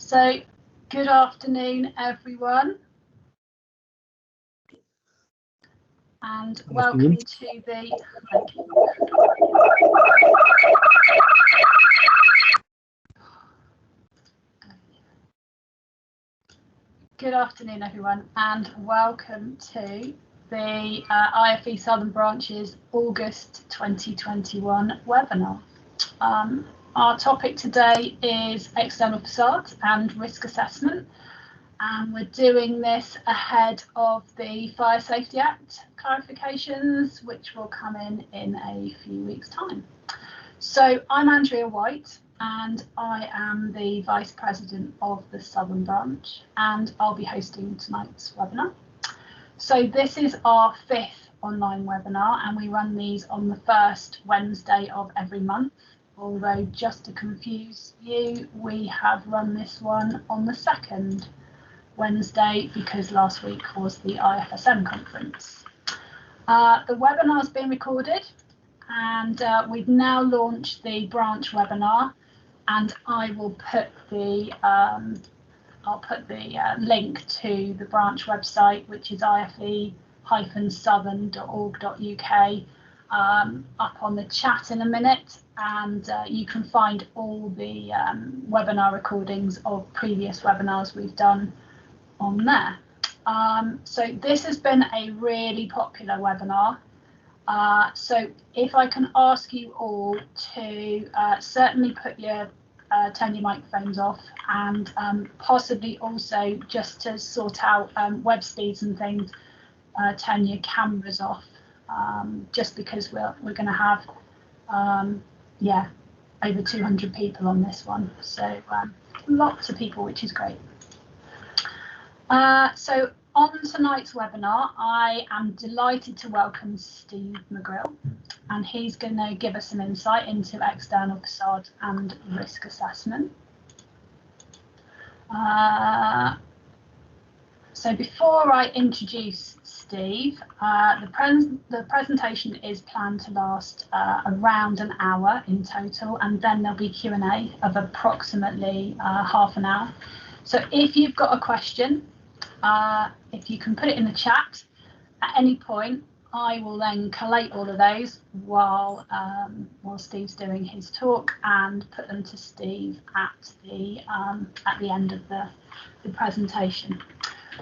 So, good afternoon, everyone, and welcome to the. Good afternoon, everyone, and welcome to the IFE Southern Branch's August 2021 webinar. Our topic today is external facades and risk assessment, and we're doing this ahead of the Fire Safety Act clarifications, which will come in a few weeks' time. So I'm Andrea White, and I am the Vice President of the Southern Branch, and I'll be hosting tonight's webinar. So this is our 5th online webinar, and we run these on the first Wednesday of every month. Although, just to confuse you, we have run this one on the 2nd Wednesday because last week was the IFSM conference. The webinar has been recorded, and we've now launched the branch webinar, and I will put the link to the branch website, which is ife-southern.org.uk, up on the chat in a minute, and you can find all the webinar recordings of previous webinars we've done on there. So this has been a really popular webinar. So if I can ask you all to certainly turn your microphones off, and possibly also, just to sort out web speeds and things, turn your cameras off, just because we're going to have over 200 people on this one, so lots of people, which is great. So on tonight's webinar, I am delighted to welcome Steve McGrill, and he's going to give us some insight into external facade and risk assessment. So before I introduce Steve, the presentation is planned to last around an hour in total, and then there'll be Q&A of approximately half an hour. So if you've got a question, if you can put it in the chat at any point, I will then collate all of those while Steve's doing his talk and put them to Steve at the end of the presentation.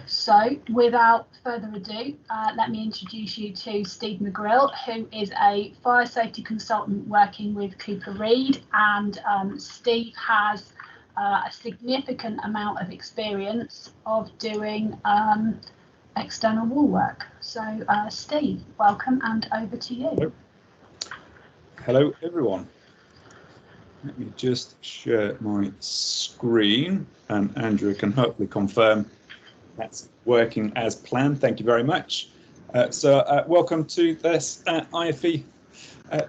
So without further ado, let me introduce you to Steve McGrill, who is a fire safety consultant working with Cooper Reed, and Steve has a significant amount of experience of doing external wall work. So Steve, welcome, and over to you. Hello everyone. Let me just share my screen, and Andrew can hopefully confirm that's working as planned. Thank you very much. Welcome to this IFE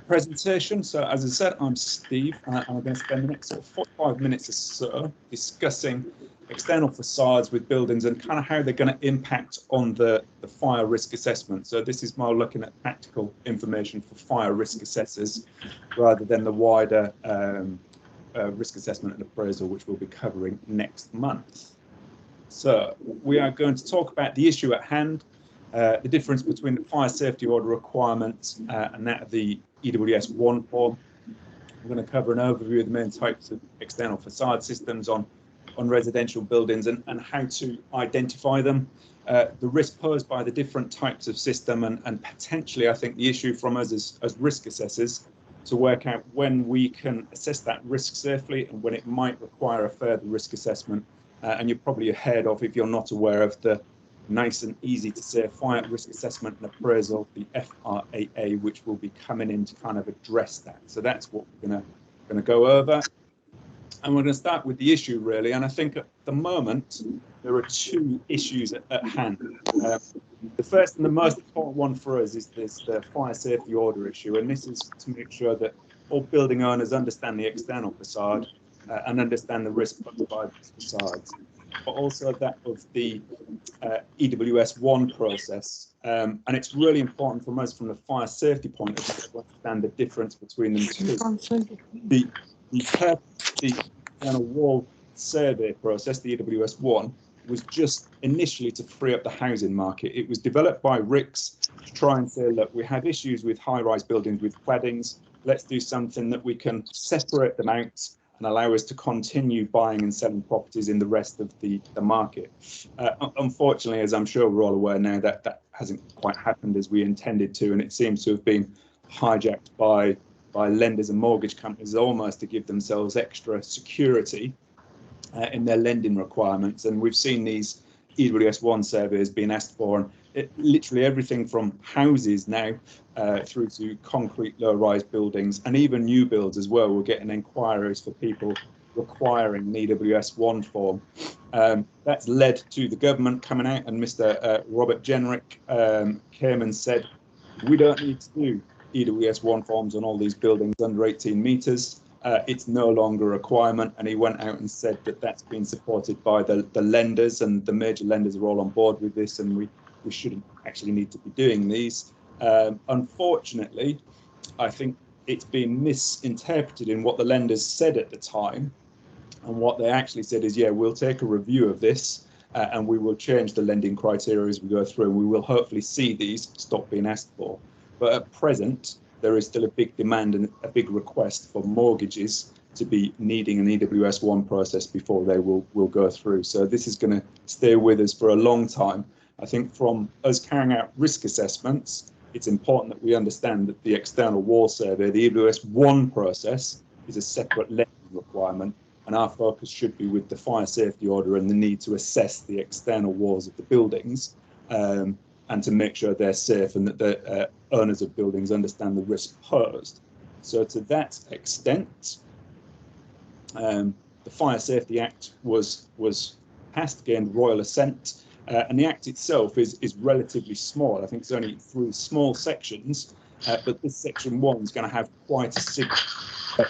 presentation. So as I said, I'm Steve, and I'm going to spend the next sort of 45 minutes or so discussing external facades with buildings and kind of how they're going to impact on the fire risk assessment. So this is more looking at practical information for fire risk assessors rather than the wider risk assessment and appraisal, which we'll be covering next month. So we are going to talk about the issue at hand, the difference between the fire safety order requirements and that of the EWS 1 form. We're going to cover an overview of the main types of external facade systems on residential buildings and how to identify them, the risk posed by the different types of system, and potentially, I think, the issue from us as risk assessors to work out when we can assess that risk safely and when it might require a further risk assessment. And you're probably ahead of, if you're not aware of, the nice and easy to say fire risk assessment and appraisal, the FRAA, which will be coming in to kind of address that. So that's what we're going to go over. And we're going to start with the issue, really. And I think at the moment, there are two issues at hand. The first and the most important one for us is the fire safety order issue. And this is to make sure that all building owners understand the external facade and understand the risk posed by these facades, but also that of the EWS 1 process. And it's really important for us from the fire safety point of view to understand the difference between them two. The external wall survey process, the EWS1, was just initially to free up the housing market. It was developed by RICS to try and say, look, we have issues with high-rise buildings with claddings. Let's do something that we can separate them out and allow us to continue buying and selling properties in the rest of the market. Unfortunately, as I'm sure we're all aware now, that hasn't quite happened as we intended to, and it seems to have been hijacked by lenders and mortgage companies almost to give themselves extra security in their lending requirements. And we've seen these EWS1 surveys being asked for, and literally everything from houses now through to concrete low-rise buildings, and even new builds as well. We're getting inquiries for people requiring an EWS1 form. That's led to the government coming out, and Mr. Robert Jenrick came and said, we don't need to do EWS1 forms on all these buildings under 18 metres. It's no longer a requirement, and he went out and said that that's been supported by the lenders, and the major lenders are all on board with this, and we shouldn't actually need to be doing these. Unfortunately, I think it's been misinterpreted in what the lenders said at the time, and what they actually said is, yeah, we'll take a review of this and we will change the lending criteria as we go through, and we will hopefully see these stop being asked for. But at present, there is still a big demand and a big request for mortgages to be needing an EWS1 process before they will go through. So this is going to stay with us for a long time. I think from us carrying out risk assessments, it's important that we understand that the external wall survey, the EWS1 process, is a separate lending requirement, and our focus should be with the fire safety order and the need to assess the external walls of the buildings and to make sure they're safe and that the owners of buildings understand the risk posed. So to that extent, the Fire Safety Act was passed, gained royal assent, and the Act itself is relatively small. I think it's only 3 small sections, but this section 1 is going to have quite a significant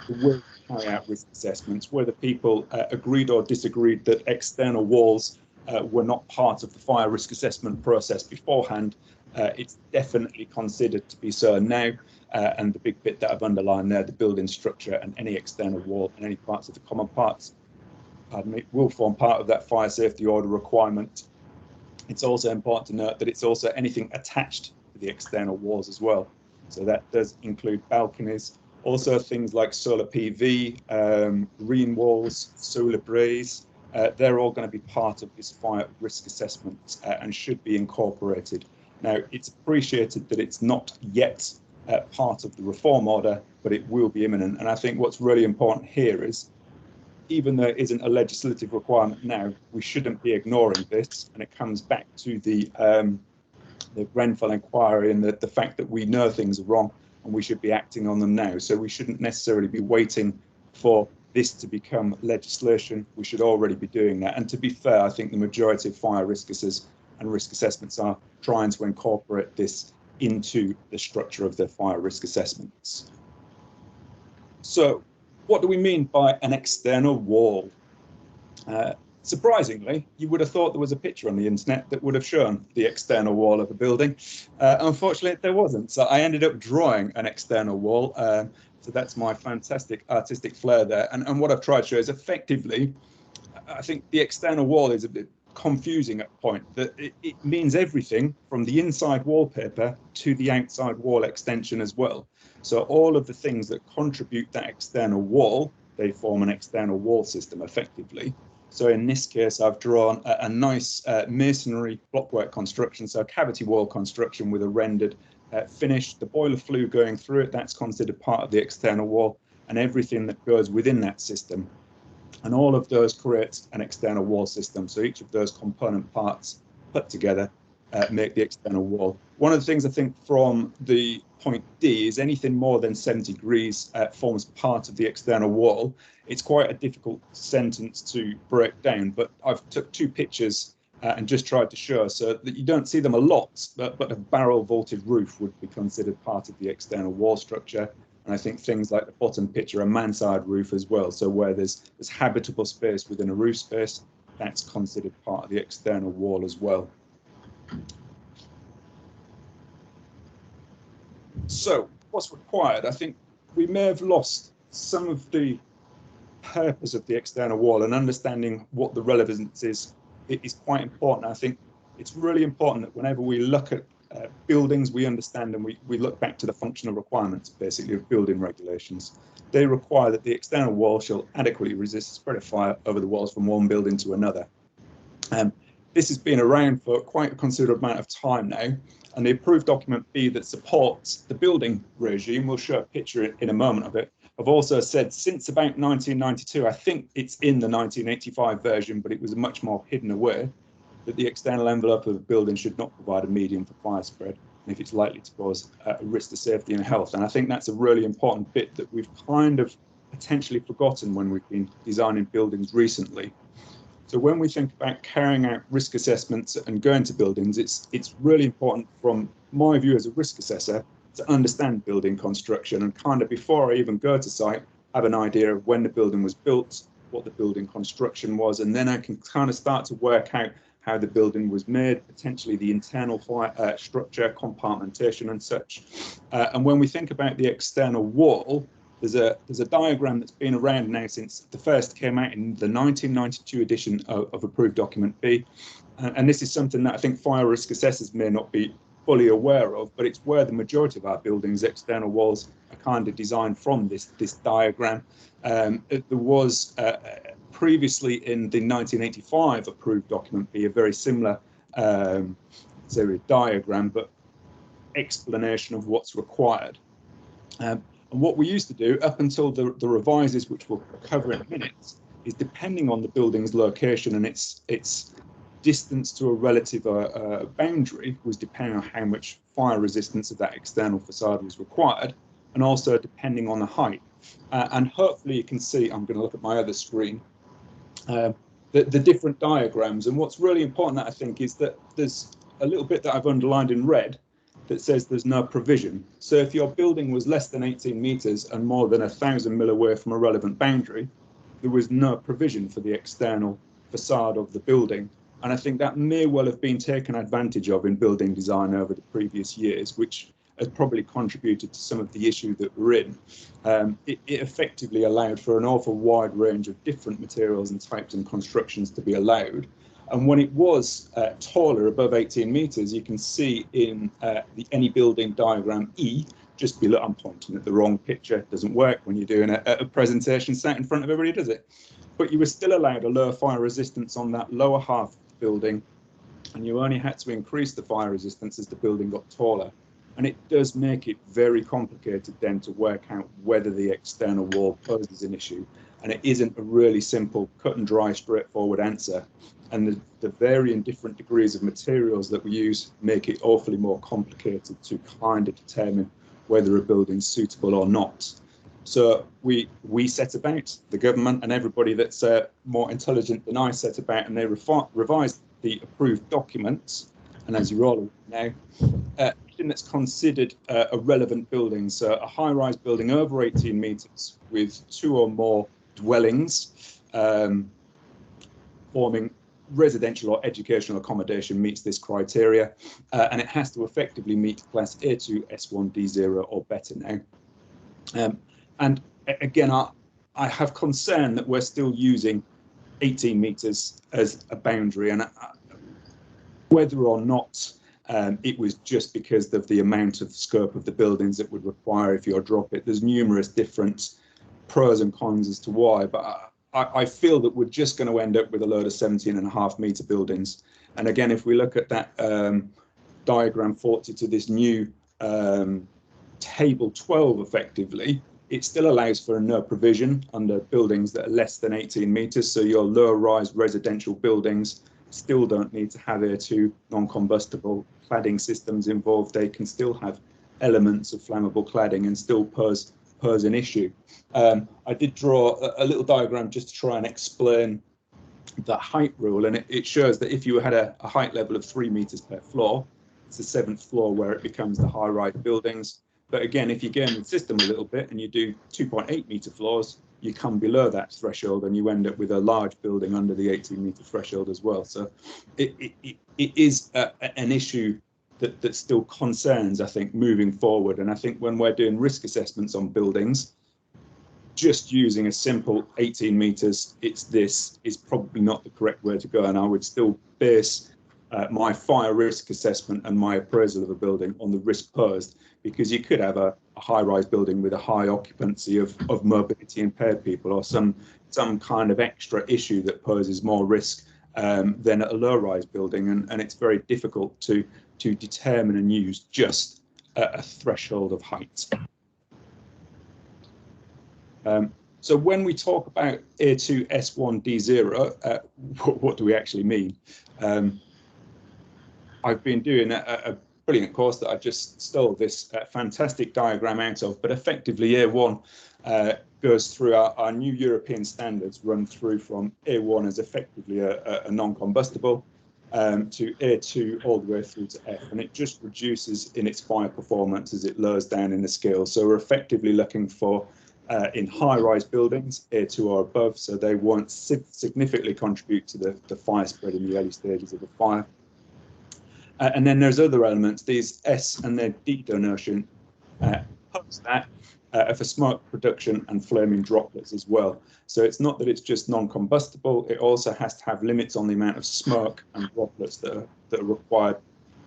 way to carry out risk assessments, whether people agreed or disagreed that external walls were not part of the fire risk assessment process beforehand. It's definitely considered to be so now, and the big bit that I've underlined there, the building structure and any external wall and any parts of the common parts, will form part of that fire safety order requirement. It's also important to note that it's also anything attached to the external walls as well. So that does include balconies, also things like solar PV, green walls, solar braes. They're all going to be part of this fire risk assessment and should be incorporated. Now, it's appreciated that it's not yet part of the reform order, but it will be imminent. And I think what's really important here is, even though it isn't a legislative requirement now, we shouldn't be ignoring this. And it comes back to the Grenfell inquiry and the fact that we know things are wrong and we should be acting on them now. So we shouldn't necessarily be waiting for this to become legislation. We should already be doing that. And to be fair, I think the majority of fire risk assessors and risk assessments are trying to incorporate this into the structure of their fire risk assessments. So what do we mean by an external wall? Surprisingly, you would have thought there was a picture on the internet that would have shown the external wall of a building. Unfortunately, there wasn't. So I ended up drawing an external wall. So that's my fantastic artistic flair there. And what I've tried to show is effectively, I think the external wall is a bit confusing at a point, that it means everything from the inside wallpaper to the outside wall extension as well. So all of the things that contribute that external wall, they form an external wall system effectively. So in this case, I've drawn a nice masonry blockwork construction, so a cavity wall construction with a rendered finish, the boiler flue going through it, that's considered part of the external wall, and everything that goes within that system. And all of those create an external wall system. So each of those component parts put together make the external wall. One of the things I think from the point D is anything more than 70 degrees forms part of the external wall. It's quite a difficult sentence to break down, but I've took 2 pictures and just tried to show so that you don't see them a lot, but a barrel vaulted roof would be considered part of the external wall structure. And I think things like the bottom picture, a mansard roof as well. So where there's habitable space within a roof space, that's considered part of the external wall as well. So what's required? I think we may have lost some of the purpose of the external wall and understanding what the relevance is, it is quite important. I think it's really important that whenever we look at buildings, we understand and we look back to the functional requirements, basically, of building regulations. They require that the external wall shall adequately resist the spread of fire over the walls from one building to another. This has been around for quite a considerable amount of time now, and the approved document B that supports the building regime, we'll show a picture in a moment of it, have also said since about 1992, I think it's in the 1985 version, but it was much more hidden away, that the external envelope of a building should not provide a medium for fire spread if it's likely to cause a risk to safety and health. And I think that's a really important bit that we've kind of potentially forgotten when we've been designing buildings recently. So when we think about carrying out risk assessments and going to buildings, it's really important from my view as a risk assessor to understand building construction and kind of before I even go to site, have an idea of when the building was built, what the building construction was, and then I can kind of start to work out how the building was made, potentially the internal fire structure, compartmentation and such. And when we think about the external wall, there's a diagram that's been around now since the first came out in the 1992 edition of approved document B. And this is something that I think fire risk assessors may not be fully aware of, but it's where the majority of our buildings' external walls are kind of designed from, this diagram. There was previously in the 1985 approved document B a very similar diagram, but explanation of what's required. And what we used to do up until the revises, which we'll cover in a minute, is depending on the building's location and its distance to a relative boundary was depending on how much fire resistance of that external facade was required, and also depending on the height. And hopefully you can see, I'm going to look at my other screen, the different diagrams. And what's really important, that I think, is that there's a little bit that I've underlined in red that says there's no provision. So if your building was less than 18 metres and more than 1,000 mil away from a relevant boundary, there was no provision for the external facade of the building. And I think that may well have been taken advantage of in building design over the previous years, which has probably contributed to some of the issue that we're in. It effectively allowed for an awful wide range of different materials and types and constructions to be allowed. And when it was taller, above 18 metres, you can see in the any building diagram E, just below, I'm pointing at the wrong picture, it doesn't work when you're doing a presentation sat in front of everybody, does it? But you were still allowed a lower fire resistance on that lower half of the building, and you only had to increase the fire resistance as the building got taller. And it does make it very complicated then to work out whether the external wall poses an issue. And it isn't a really simple, cut and dry, straightforward answer. And the varying different degrees of materials that we use make it awfully more complicated to kind of determine whether a building's suitable or not. So we set about, the government and everybody that's more intelligent than I set about, and they revised the approved documents. And as you're all now, anything that's considered a relevant building, so a high-rise building over 18 metres with 2 or more dwellings forming residential or educational accommodation meets this criteria, and it has to effectively meet class A2, S1, D0 or better now. And again, I have concern that we're still using 18 metres as a boundary, and whether or not it was just because of the amount of scope of the buildings that would require if you drop it. There's numerous different pros and cons as to why, but I feel that we're just going to end up with a load of 17.5 metre buildings. And again, if we look at that diagram 40 to this new table 12 effectively, it still allows for a no provision under buildings that are less than 18 metres. So your lower rise residential buildings still don't need to have A2 non-combustible cladding systems involved. They can still have elements of flammable cladding and still pose an issue. I did draw a little diagram just to try and explain the height rule, and it shows that if you had a height level of 3 metres per floor, it's the 7th floor where it becomes the high-rise buildings. But again, if you game the system a little bit and you do 2.8 metre floors, you come below that threshold and you end up with a large building under the 18 metre threshold as well. So it is an issue that still concerns, I think, moving forward. And I think when we're doing risk assessments on buildings, just using a simple 18 meters, it's this, is probably not the correct way to go. And I would still base my fire risk assessment and my appraisal of a building on the risk posed, because you could have a high-rise building with a high occupancy of mobility impaired people, or some kind of extra issue that poses more risk than a low-rise building, and it's very difficult to determine and use just a threshold of height. So when we talk about A2 S1 D0, what do we actually mean? I've been doing a brilliant course that I just stole this fantastic diagram out of, but effectively A1 goes through our new European standards, run through from A1 as effectively a non-combustible to A2 all the way through to F, and it just reduces in its fire performance as it lowers down in the scale. So we're effectively looking for in high-rise buildings, A2 or above, so they won't significantly contribute to the fire spread in the early stages of the fire. And then there's other elements, these S and their D donation, post that for smoke production and flaming droplets as well. So it's not that it's just non-combustible, it also has to have limits on the amount of smoke and droplets that are required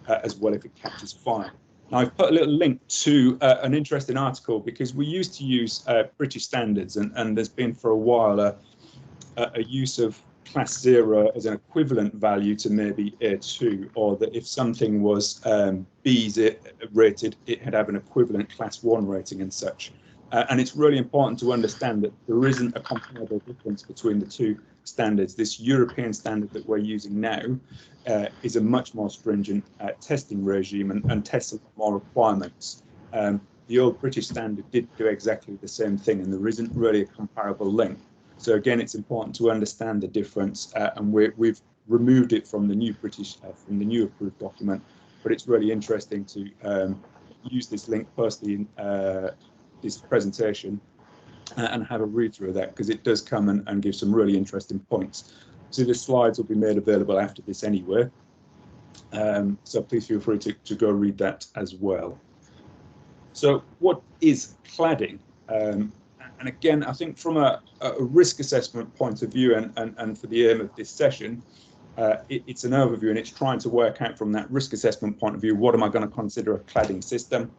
as well if it catches fire. Now, I've put a little link to an interesting article, because we used to use British standards, and there's been for a while a use of class 0 as an equivalent value to maybe A2, or that if something was B rated, it had have an equivalent class 1 rating and such. And it's really important to understand that there isn't a comparable difference between the two standards. This European standard that we're using now is a much more stringent testing regime and tests a lot more requirements. The old British standard did do exactly the same thing, and there isn't really a comparable link. So again, it's important to understand the difference, and we've removed it from the new British, from the new approved document. But it's really interesting to use this link post this presentation and have a read through of that, because it does come and give some really interesting points. So the slides will be made available after this anyway. So please feel free to go read that as well. So what is cladding? And again, I think from a risk assessment point of view, and for the aim of this session, it's an overview, and it's trying to work out from that risk assessment point of view, what am I going to consider a cladding system?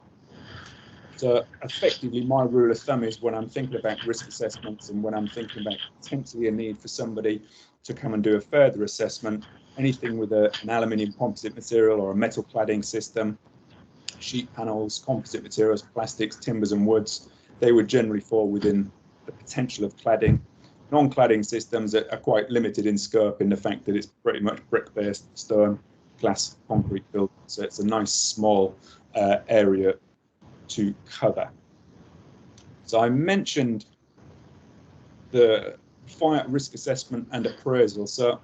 So effectively, my rule of thumb is when I'm thinking about risk assessments and when I'm thinking about potentially a need for somebody to come and do a further assessment, anything with an aluminium composite material or a metal cladding system, sheet panels, composite materials, plastics, timbers and woods, they would generally fall within the potential of cladding. Non-cladding systems are quite limited in scope in the fact that it's pretty much brick-based, stone, glass, concrete built. So it's a nice small area to cover. So I mentioned the fire risk assessment and appraisal. So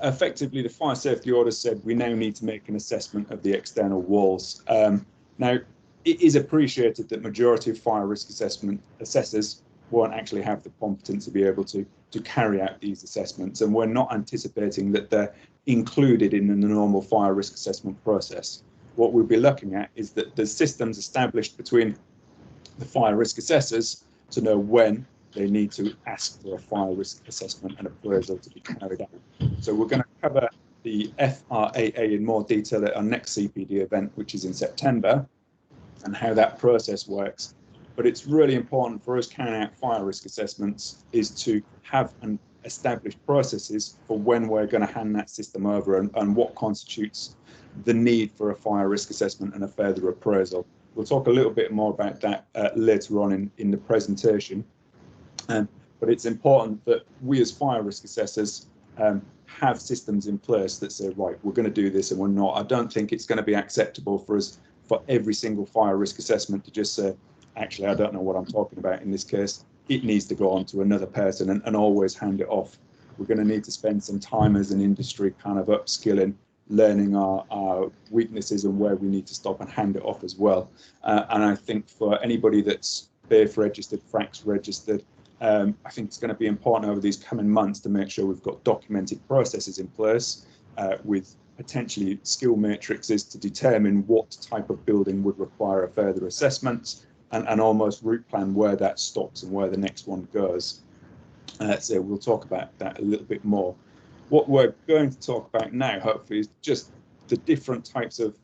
effectively, the fire safety order said we now need to make an assessment of the external walls. Now, it is appreciated that majority of fire risk assessment assessors won't actually have the competence to be able to carry out these assessments, and we're not anticipating that they're included in the normal fire risk assessment process. What we'll be looking at is that there's systems established between the fire risk assessors to know when they need to ask for a fire risk assessment and appraisal to be carried out. So we're going to cover the FRAA in more detail at our next CPD event, which is in September, and how that process works. But it's really important for us carrying out fire risk assessments is to have an established processes for when we're going to hand that system over and what constitutes the need for a fire risk assessment and a further appraisal. We'll talk a little bit more about that later on in the presentation. But it's important that we as fire risk assessors have systems in place that say, right, we're going to do this and we're not. I don't think it's going to be acceptable for us for every single fire risk assessment to just say, actually, I don't know what I'm talking about in this case. It needs to go on to another person and always hand it off. We're going to need to spend some time as an industry kind of upskilling, learning our weaknesses and where we need to stop and hand it off as well. And I think for anybody that's BAFE registered, FRAX registered, I think it's going to be important over these coming months to make sure we've got documented processes in place with potentially skill matrices to determine what type of building would require a further assessment, and almost route plan where that stops and where the next one goes. So we'll talk about that a little bit more. What we're going to talk about now, hopefully, is just the different types of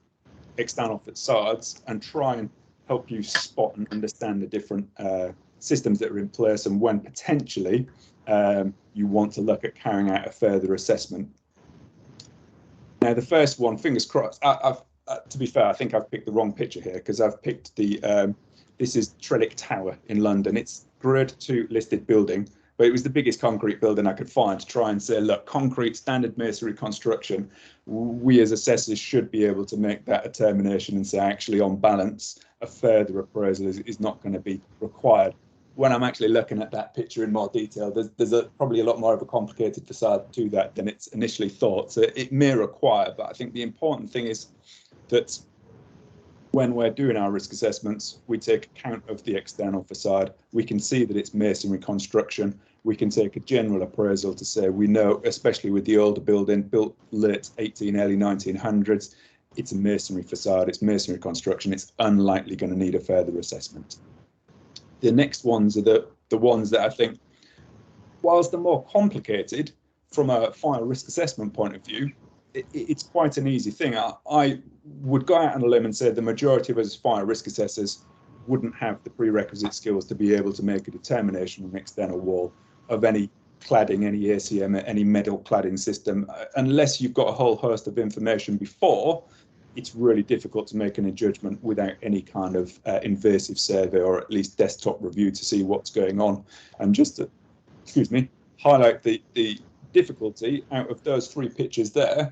external facades and try and help you spot and understand the different systems that are in place and when potentially you want to look at carrying out a further assessment. Now, the first one, fingers crossed, to be fair, I think I've picked the wrong picture here because I've picked the, this is Trellick Tower in London. It's Grade 2 listed building, but it was the biggest concrete building I could find to try and say, look, concrete standard masonry construction, we as assessors should be able to make that determination and say, actually, on balance, a further appraisal is not going to be required. When I'm actually looking at that picture in more detail, there's probably a lot more of a complicated facade to that than it's initially thought. So it may require, but I think the important thing is that when we're doing our risk assessments, we take account of the external facade. We can see that it's masonry construction. We can take a general appraisal to say we know, especially with the older building built late 18, early 1900s, it's a masonry facade, it's masonry construction, it's unlikely going to need a further assessment. The next ones are the ones that I think, whilst they're more complicated from a fire risk assessment point of view, it's quite an easy thing. I would go out on a limb and say the majority of us fire risk assessors wouldn't have the prerequisite skills to be able to make a determination on an external wall of any cladding, any ACM, any metal cladding system, unless you've got a whole host of information before. It's really difficult to make any judgment without any kind of invasive survey or at least desktop review to see what's going on. And just to, excuse me, highlight the difficulty out of those three pictures there,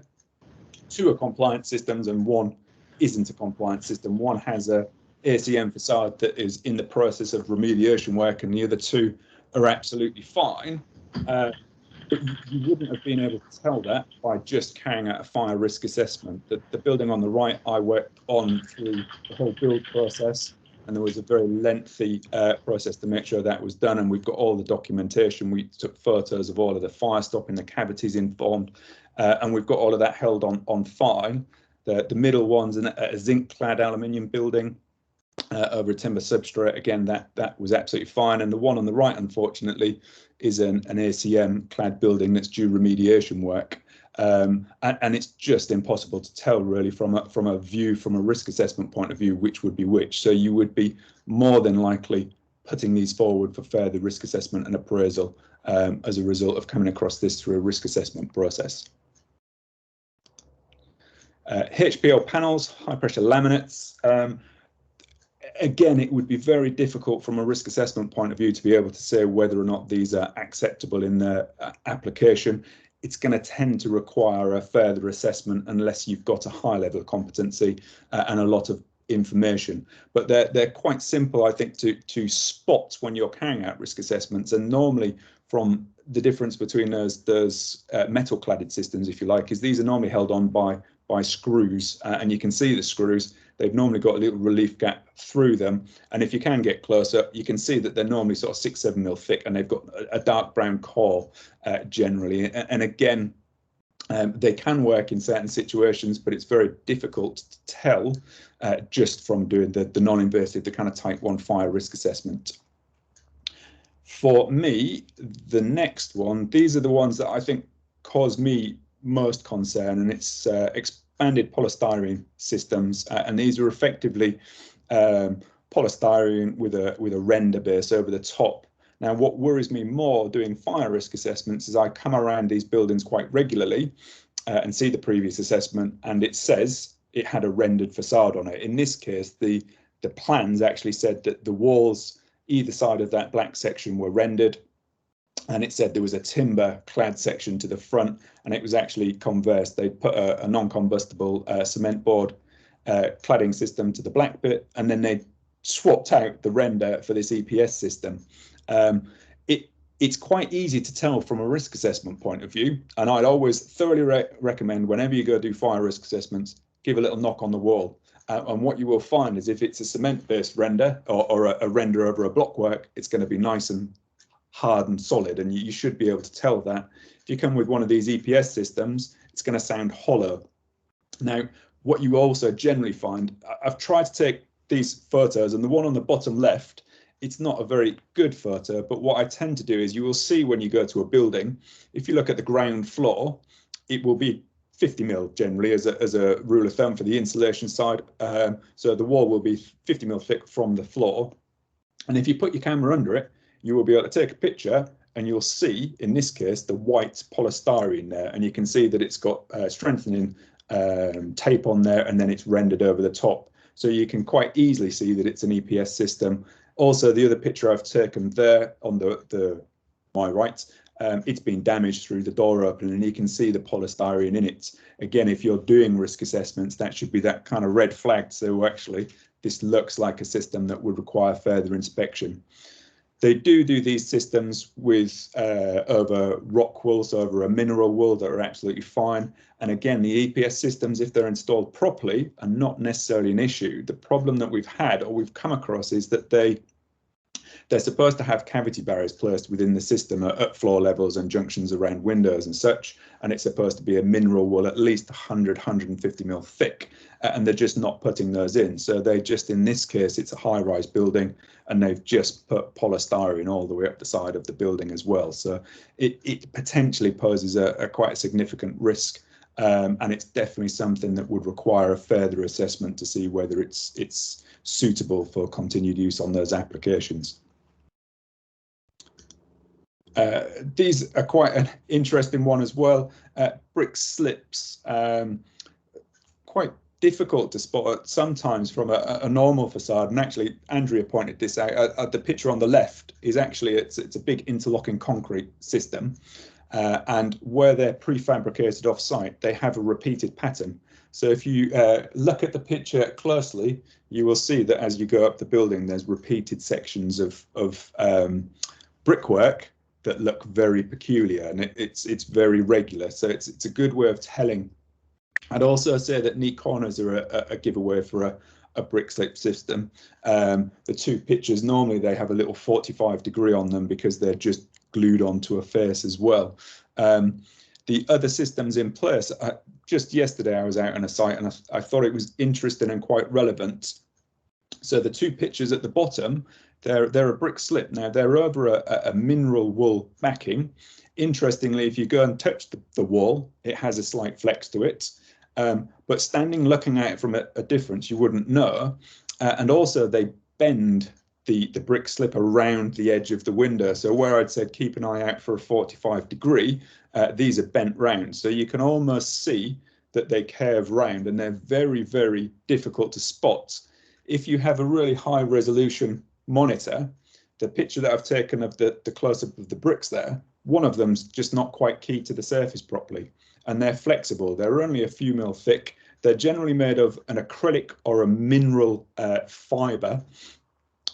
two are compliant systems and one isn't a compliant system. One has a ACM facade that is in the process of remediation work and the other two are absolutely fine. But you wouldn't have been able to tell that by just carrying out a fire risk assessment. The building on the right, I worked on through the whole build process, and there was a very lengthy process to make sure that was done. And we've got all the documentation. We took photos of all of the fire stopping, the cavities informed, and we've got all of that held on file. The middle one's a zinc-clad aluminium building over a timber substrate. Again, that was absolutely fine. And the one on the right, unfortunately, is an ACM clad building that's due remediation work. And it's just impossible to tell really from a view, from a risk assessment point of view, which would be which. So you would be more than likely putting these forward for further risk assessment and appraisal as a result of coming across this through a risk assessment process. HPL panels, high pressure laminates. Again, it would be very difficult from a risk assessment point of view to be able to say whether or not these are acceptable in their application. It's going to tend to require a further assessment unless you've got a high level of competency and a lot of information. But they're quite simple, I think, to spot when you're carrying out risk assessments. And normally, from the difference between those metal cladded systems, if you like, is these are normally held on by screws, and you can see the screws. They've normally got a little relief gap through them, and if you can get closer, you can see that they're normally sort of 6-7 mil thick, and they've got a dark brown core generally. And again, they can work in certain situations, but it's very difficult to tell just from doing the non-invasive, the kind of type 1 fire risk assessment. For me, the next one, these are the ones that I think cause me most concern, and it's expanded polystyrene systems, and these are effectively polystyrene with a render base over the top. Now, what worries me more doing fire risk assessments is I come around these buildings quite regularly and see the previous assessment, and it says it had a rendered facade on it. In this case, the plans actually said that the walls either side of that black section were rendered, and it said there was a timber clad section to the front, and it was actually converse. They put a non-combustible cement board cladding system to the black bit, and then they swapped out the render for this EPS system. It's quite easy to tell from a risk assessment point of view, and I'd always thoroughly recommend whenever you go do fire risk assessments, give a little knock on the wall. And what you will find is if it's a cement-based render or a render over a blockwork, it's going to be nice and hard and solid, and you should be able to tell that. If you come with one of these EPS systems, it's going to sound hollow. Now, what you also generally find, I've tried to take these photos, and the one on the bottom left, it's not a very good photo, but what I tend to do is you will see when you go to a building, if you look at the ground floor, it will be 50 mil generally as a rule of thumb for the insulation side. So the wall will be 50 mil thick from the floor. And if you put your camera under it, you will be able to take a picture and you'll see, in this case, the white polystyrene there. And you can see that it's got strengthening tape on there, and then it's rendered over the top. So you can quite easily see that it's an EPS system. Also, the other picture I've taken there on my right, it's been damaged through the door opening, and you can see the polystyrene in it. Again, if you're doing risk assessments, that should be that kind of red flag. So actually, this looks like a system that would require further inspection. They do these systems with over rock wool, so over a mineral wool, that are absolutely fine. And again, the EPS systems, if they're installed properly, are not necessarily an issue. The problem that we've had, or we've come across, is that they're supposed to have cavity barriers placed within the system at floor levels and junctions around windows and such, and it's supposed to be a mineral wool at least 150 mil thick, and they're just not putting those in. So they just, in this case, it's a high-rise building, and they've just put polystyrene all the way up the side of the building as well. So it potentially poses a quite a significant risk, and it's definitely something that would require a further assessment to see whether it's suitable for continued use on those applications. These are quite an interesting one as well. Brick slips, quite difficult to spot sometimes from a normal facade. And actually, Andrea pointed this out. The picture on the left is actually, it's a big interlocking concrete system. And where they're prefabricated off-site, they have a repeated pattern. So if you look at the picture closely, you will see that as you go up the building, there's repeated sections of brickwork that look very peculiar, and it's very regular. So it's a good way of telling. I'd also say that neat corners are a giveaway for a brick slip system. The two pictures, normally they have a little 45-degree on them because they're just glued onto a face as well. The other systems in place, just yesterday I was out on a site and I thought it was interesting and quite relevant. So the two pictures at the bottom, they're a brick slip. Now they're over a mineral wool backing. Interestingly, if you go and touch the wall, it has a slight flex to it. But standing looking at it from a distance, you wouldn't know. And also they bend the brick slip around the edge of the window. So where I'd said keep an eye out for a 45-degree, these are bent round. So you can almost see that they curve round, and they're very, very difficult to spot. If you have a really high resolution monitor, the picture that I've taken of the close-up of the bricks there, one of them's just not quite keyed to the surface properly, and they're flexible. They're only a few mil thick. They're generally made of an acrylic or a mineral fibre.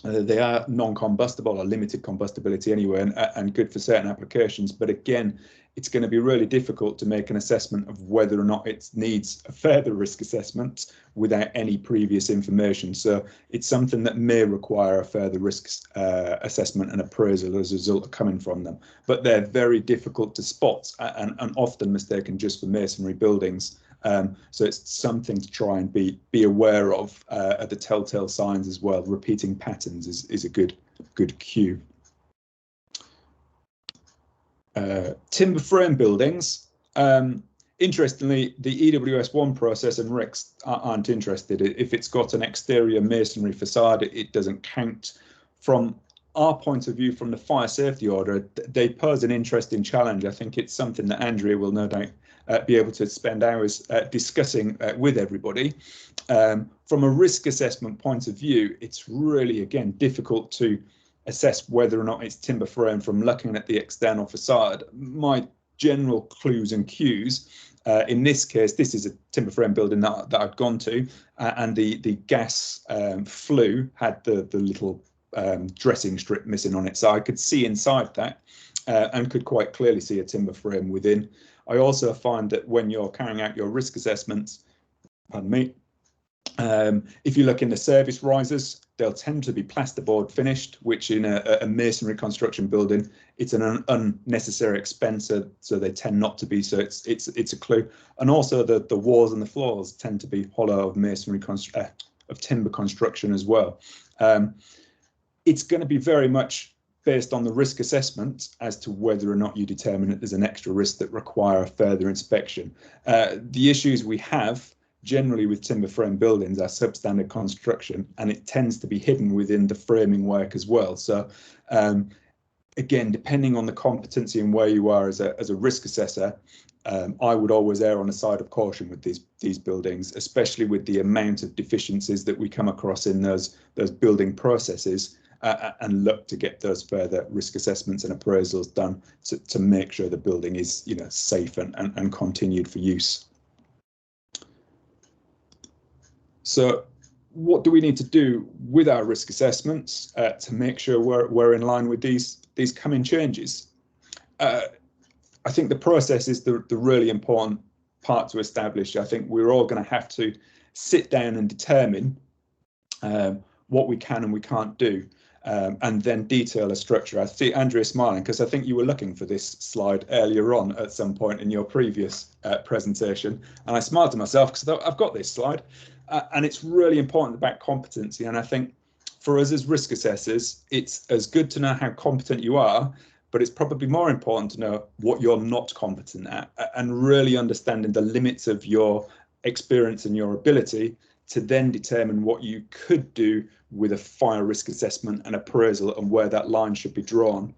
They are non-combustible or limited combustibility anyway, and good for certain applications. But again, it's going to be really difficult to make an assessment of whether or not it needs a further risk assessment without any previous information. So it's something that may require a further risk assessment and appraisal as a result of coming from them. But they're very difficult to spot and often mistaken just for masonry buildings. So it's something to try and be aware of at the telltale signs as well. Repeating patterns is a good cue. Timber frame buildings. Interestingly, the EWS1 process and RICS aren't interested. If it's got an exterior masonry facade, it doesn't count. From our point of view, from the fire safety order, they pose an interesting challenge. I think it's something that Andrea will no doubt be able to spend hours discussing with everybody. From a risk assessment point of view, it's really, again, difficult to assess whether or not it's timber frame from looking at the external facade. My general clues and cues, in this case, this is a timber frame building that I'd gone to, and the gas flue had the little dressing strip missing on it. So I could see inside that and could quite clearly see a timber frame within. I also find that when you're carrying out your risk assessments, pardon me, if you look in the service risers, they'll tend to be plasterboard finished, which in a masonry construction building, it's an unnecessary expense, so they tend not to be. So it's a clue. And also the walls and the floors tend to be hollow of masonry timber construction as well. It's going to be very much based on the risk assessment as to whether or not you determine that there's an extra risk that require a further inspection. The issues we have generally with timber frame buildings are substandard construction, and it tends to be hidden within the framing work as well. So again, depending on the competency and where you are as a risk assessor, I would always err on the side of caution with these buildings, especially with the amount of deficiencies that we come across in those building processes, and look to get those further risk assessments and appraisals done to make sure the building is, you know, safe and continued for use. So what do we need to do with our risk assessments to make sure we're in line with these coming changes? I think the process is the really important part to establish. I think we're all going to have to sit down and determine what we can and we can't do, and then detail a structure. I see Andrea smiling because I think you were looking for this slide earlier on at some point in your previous presentation, and I smiled to myself because I thought, I've got this slide, and it's really important about competency. And I think for us as risk assessors, it's as good to know how competent you are, but it's probably more important to know what you're not competent at, and really understanding the limits of your experience and your ability to then determine what you could do with a fire risk assessment and appraisal and where that line should be drawn.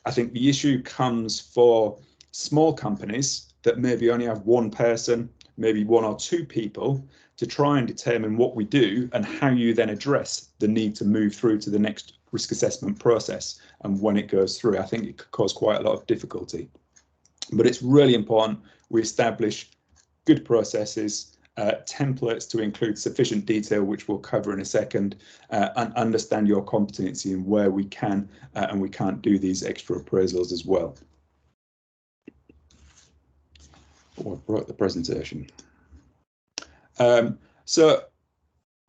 I think the issue comes for small companies that maybe only have one person, maybe one or two people, to try and determine what we do and how you then address the need to move through to the next risk assessment process. And when it goes through, I think it could cause quite a lot of difficulty. But it's really important we establish good processes, templates to include sufficient detail, which we'll cover in a second, and understand your competency and where we can and we can't do these extra appraisals as well. Oh, I brought the presentation. So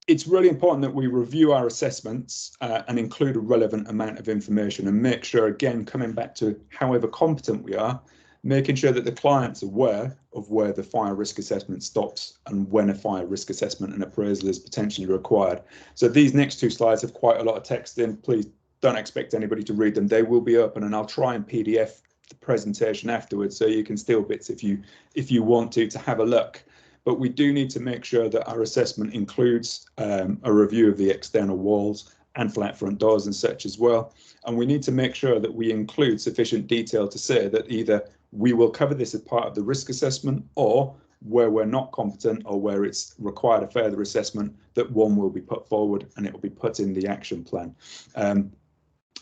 it's really important that we review our assessments and include a relevant amount of information, and make sure, again, coming back to however competent we are, making sure that the client's aware of where the fire risk assessment stops and when a fire risk assessment and appraisal is potentially required. So these next two slides have quite a lot of text in. Please don't expect anybody to read them. They will be open, and I'll try and PDF the presentation afterwards, so you can steal bits if you want to have a look. But we do need to make sure that our assessment includes a review of the external walls and flat front doors and such as well. And we need to make sure that we include sufficient detail to say that either we will cover this as part of the risk assessment, or where we're not competent or where it's required a further assessment, that one will be put forward and it will be put in the action plan.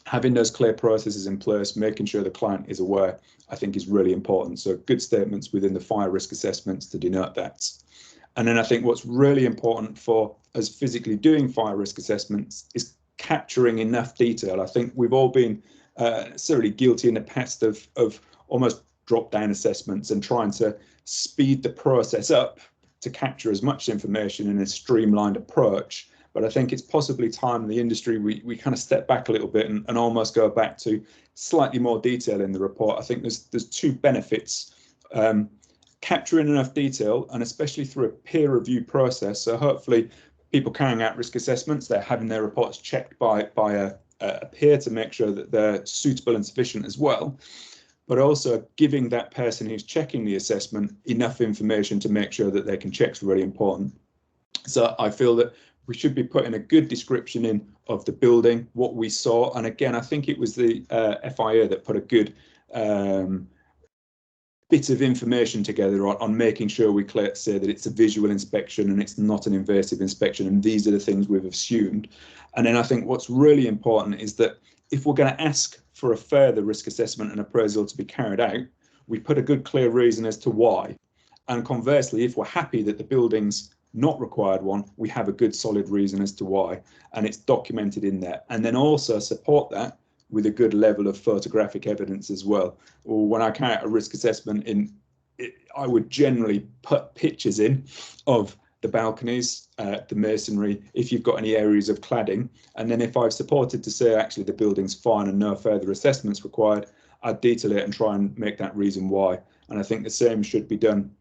Having those clear processes in place, making sure the client is aware, I think is really important. So good statements within the fire risk assessments to denote that. And then I think what's really important for us physically doing fire risk assessments is capturing enough detail. I think we've all been necessarily guilty in the past of almost drop-down assessments and trying to speed the process up to capture as much information in a streamlined approach. But I think it's possibly time in the industry we kind of step back a little bit and almost go back to slightly more detail in the report. I think there's two benefits. Capturing enough detail, and especially through a peer review process. So hopefully people carrying out risk assessments, they're having their reports checked by a peer to make sure that they're suitable and sufficient as well. But also giving that person who's checking the assessment enough information to make sure that they can check is really important. So I feel that we should be putting a good description in of the building, what we saw. And again, I think it was the FIA that put a good bit of information together on making sure we say that it's a visual inspection and it's not an invasive inspection, and these are the things we've assumed. And then I think what's really important is that if we're going to ask for a further risk assessment and appraisal to be carried out, we put a good clear reason as to why. And conversely, if we're happy that the building's not required one, we have a good solid reason as to why, and it's documented in there. And then also support that with a good level of photographic evidence as well. Or when I carry out a risk assessment I would generally put pictures in of the balconies, the masonry, if you've got any areas of cladding. And then if I've supported to say actually the building's fine and no further assessments required, I'd detail it and try and make that reason why. And I think the same should be done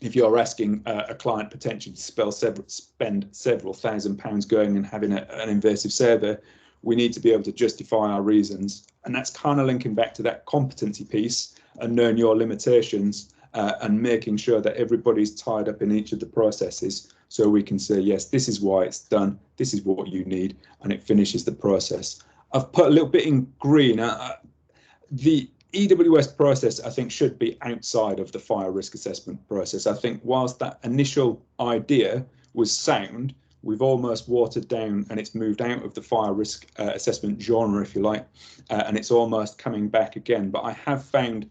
if you're asking a client potentially to spend several £1,000s going and having an invasive survey, we need to be able to justify our reasons. And that's kind of linking back to that competency piece and knowing your limitations and making sure that everybody's tied up in each of the processes, so we can say, yes, this is why it's done, this is what you need, and it finishes the process. I've put a little bit in green. The EWS process, I think, should be outside of the fire risk assessment process. I think whilst that initial idea was sound, we've almost watered down and it's moved out of the fire risk assessment genre, if you like, and it's almost coming back again. But I have found,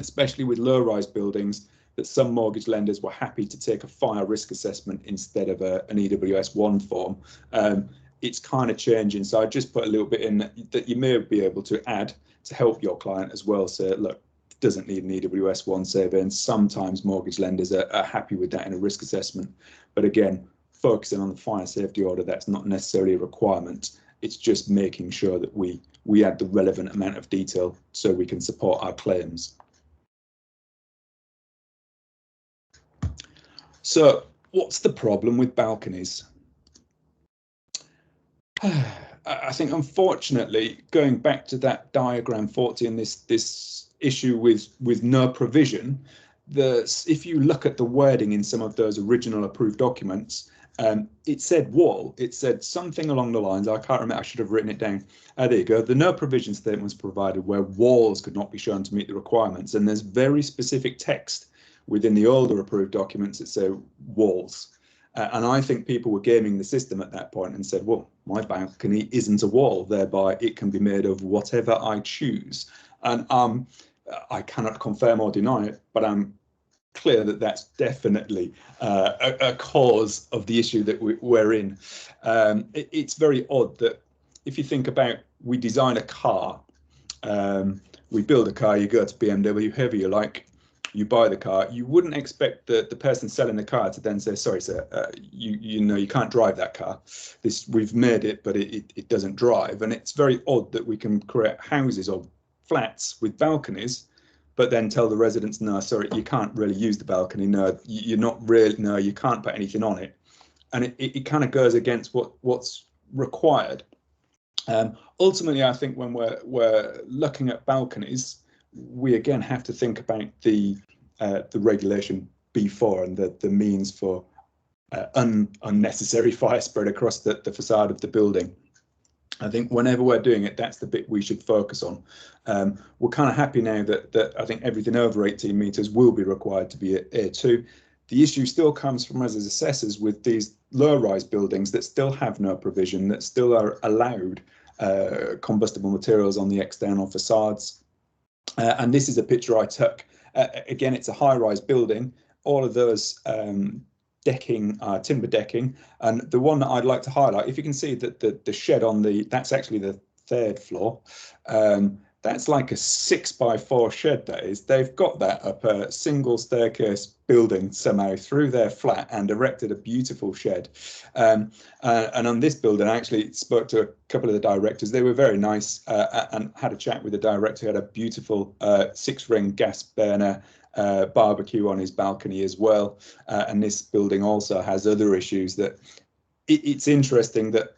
especially with low-rise buildings, that some mortgage lenders were happy to take a fire risk assessment instead of an EWS1 form. It's kind of changing, so I just put a little bit in that you may be able to add to help your client as well. So look, it doesn't need an EWS1 survey, and sometimes mortgage lenders are happy with that in a risk assessment. But again, focusing on the fire safety order, that's not necessarily a requirement. It's just making sure that we add the relevant amount of detail so we can support our claims. So what's the problem with balconies? I think, unfortunately, going back to that diagram 40 and this issue with no provision, if you look at the wording in some of those original approved documents, it said wall. It said something along the lines, I can't remember, I should have written it down. There you go. The no provision statement was provided where walls could not be shown to meet the requirements. And there's very specific text within the older approved documents that say walls. And I think people were gaming the system at that point and said, well, my balcony isn't a wall, thereby it can be made of whatever I choose. And I cannot confirm or deny it, but I'm clear that that's definitely a cause of the issue that we're in. It's very odd that if you think about, we design a car, we build a car, you go to BMW, whoever you like, you buy the car, you wouldn't expect the person selling the car to then say, sorry, sir, you know, you can't drive that car. We've made it, but it doesn't drive. And it's very odd that we can create houses or flats with balconies, but then tell the residents, no, sorry, you can't really use the balcony. No, you're not really, no, you can't put anything on it. And it kind of goes against what's required. Ultimately, I think when we're looking at balconies, we again have to think about the regulation B4 and the means for unnecessary fire spread across the facade of the building. I think whenever we're doing it, that's the bit we should focus on. We're kind of happy now that I think everything over 18 metres will be required to be at A2. The issue still comes from us as assessors with these low-rise buildings that still have no provision, that still are allowed combustible materials on the external facades. And this is a picture I took. Again, it's a high-rise building. All of those decking, timber decking, and the one that I'd like to highlight, if you can see that the shed on that's actually the third floor. That's like a 6x4 shed, that is. They've got that up a single staircase building somehow through their flat and erected a beautiful shed. And on this building, I actually spoke to a couple of the directors. They were very nice and had a chat with the director who had a beautiful 6-ring gas burner barbecue on his balcony as well. And this building also has other issues that it's interesting that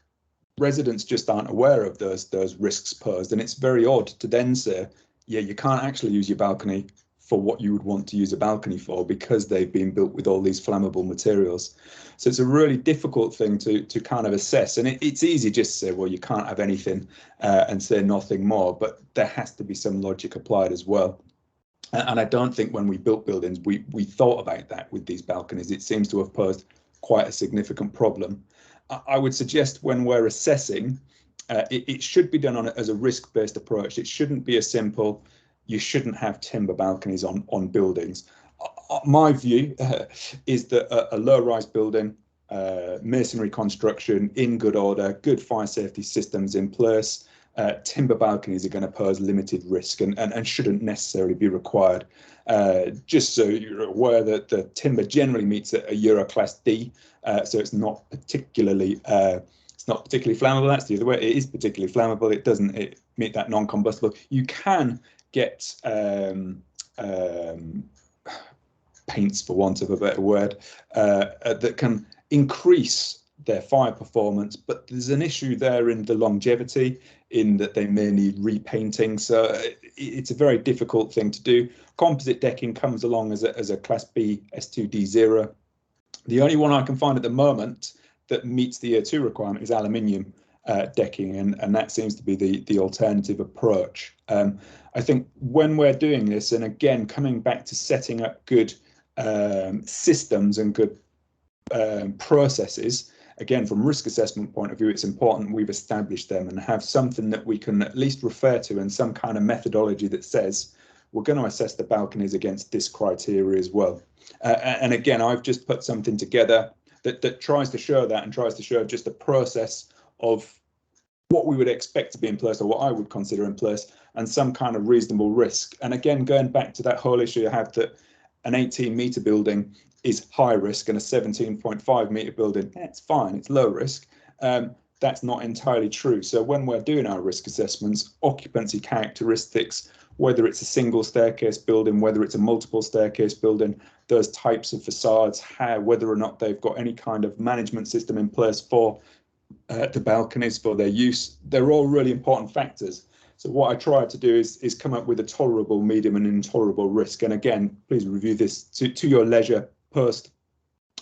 residents just aren't aware of those risks posed, and it's very odd to then say, yeah, you can't actually use your balcony for what you would want to use a balcony for because they've been built with all these flammable materials. So it's a really difficult thing to kind of assess, and it's easy just to say, well, you can't have anything and say nothing more, but there has to be some logic applied as well. And I don't think when we built buildings, we thought about that with these balconies. It seems to have posed quite a significant problem. I would suggest when we're assessing, it should be done as a risk-based approach. It shouldn't be a simple, you shouldn't have timber balconies on buildings. My view is that a low-rise building, masonry construction in good order, good fire safety systems in place, timber balconies are going to pose limited risk and shouldn't necessarily be required. Just so you're aware that the timber generally meets a Euro Class D, so it's not particularly flammable. That's the other way. It is particularly flammable. It doesn't meet that non-combustible. You can get paints, for want of a better word, that can increase their fire performance, but there's an issue there in the longevity, in that they may need repainting. So it's a very difficult thing to do. Composite decking comes along as a Class B S2D0. The only one I can find at the moment that meets the Year 2 requirement is aluminium decking, and that seems to be the alternative approach. I think when we're doing this, and again, coming back to setting up good systems and good processes, again, from risk assessment point of view, it's important we've established them and have something that we can at least refer to, and some kind of methodology that says we're going to assess the balconies against this criteria as well. And again, I've just put something together that tries to show that, and tries to show just the process of what we would expect to be in place, or what I would consider in place, and some kind of reasonable risk. And again, going back to that whole issue I had, that an 18-metre building is high risk and a 17.5 metre building, it's fine, it's low risk. That's not entirely true. So when we're doing our risk assessments, occupancy characteristics, whether it's a single staircase building, whether it's a multiple staircase building, those types of facades, whether or not they've got any kind of management system in place for the balconies, for their use, they're all really important factors. So what I try to do is come up with a tolerable, medium and intolerable risk. And again, please review this to your leisure post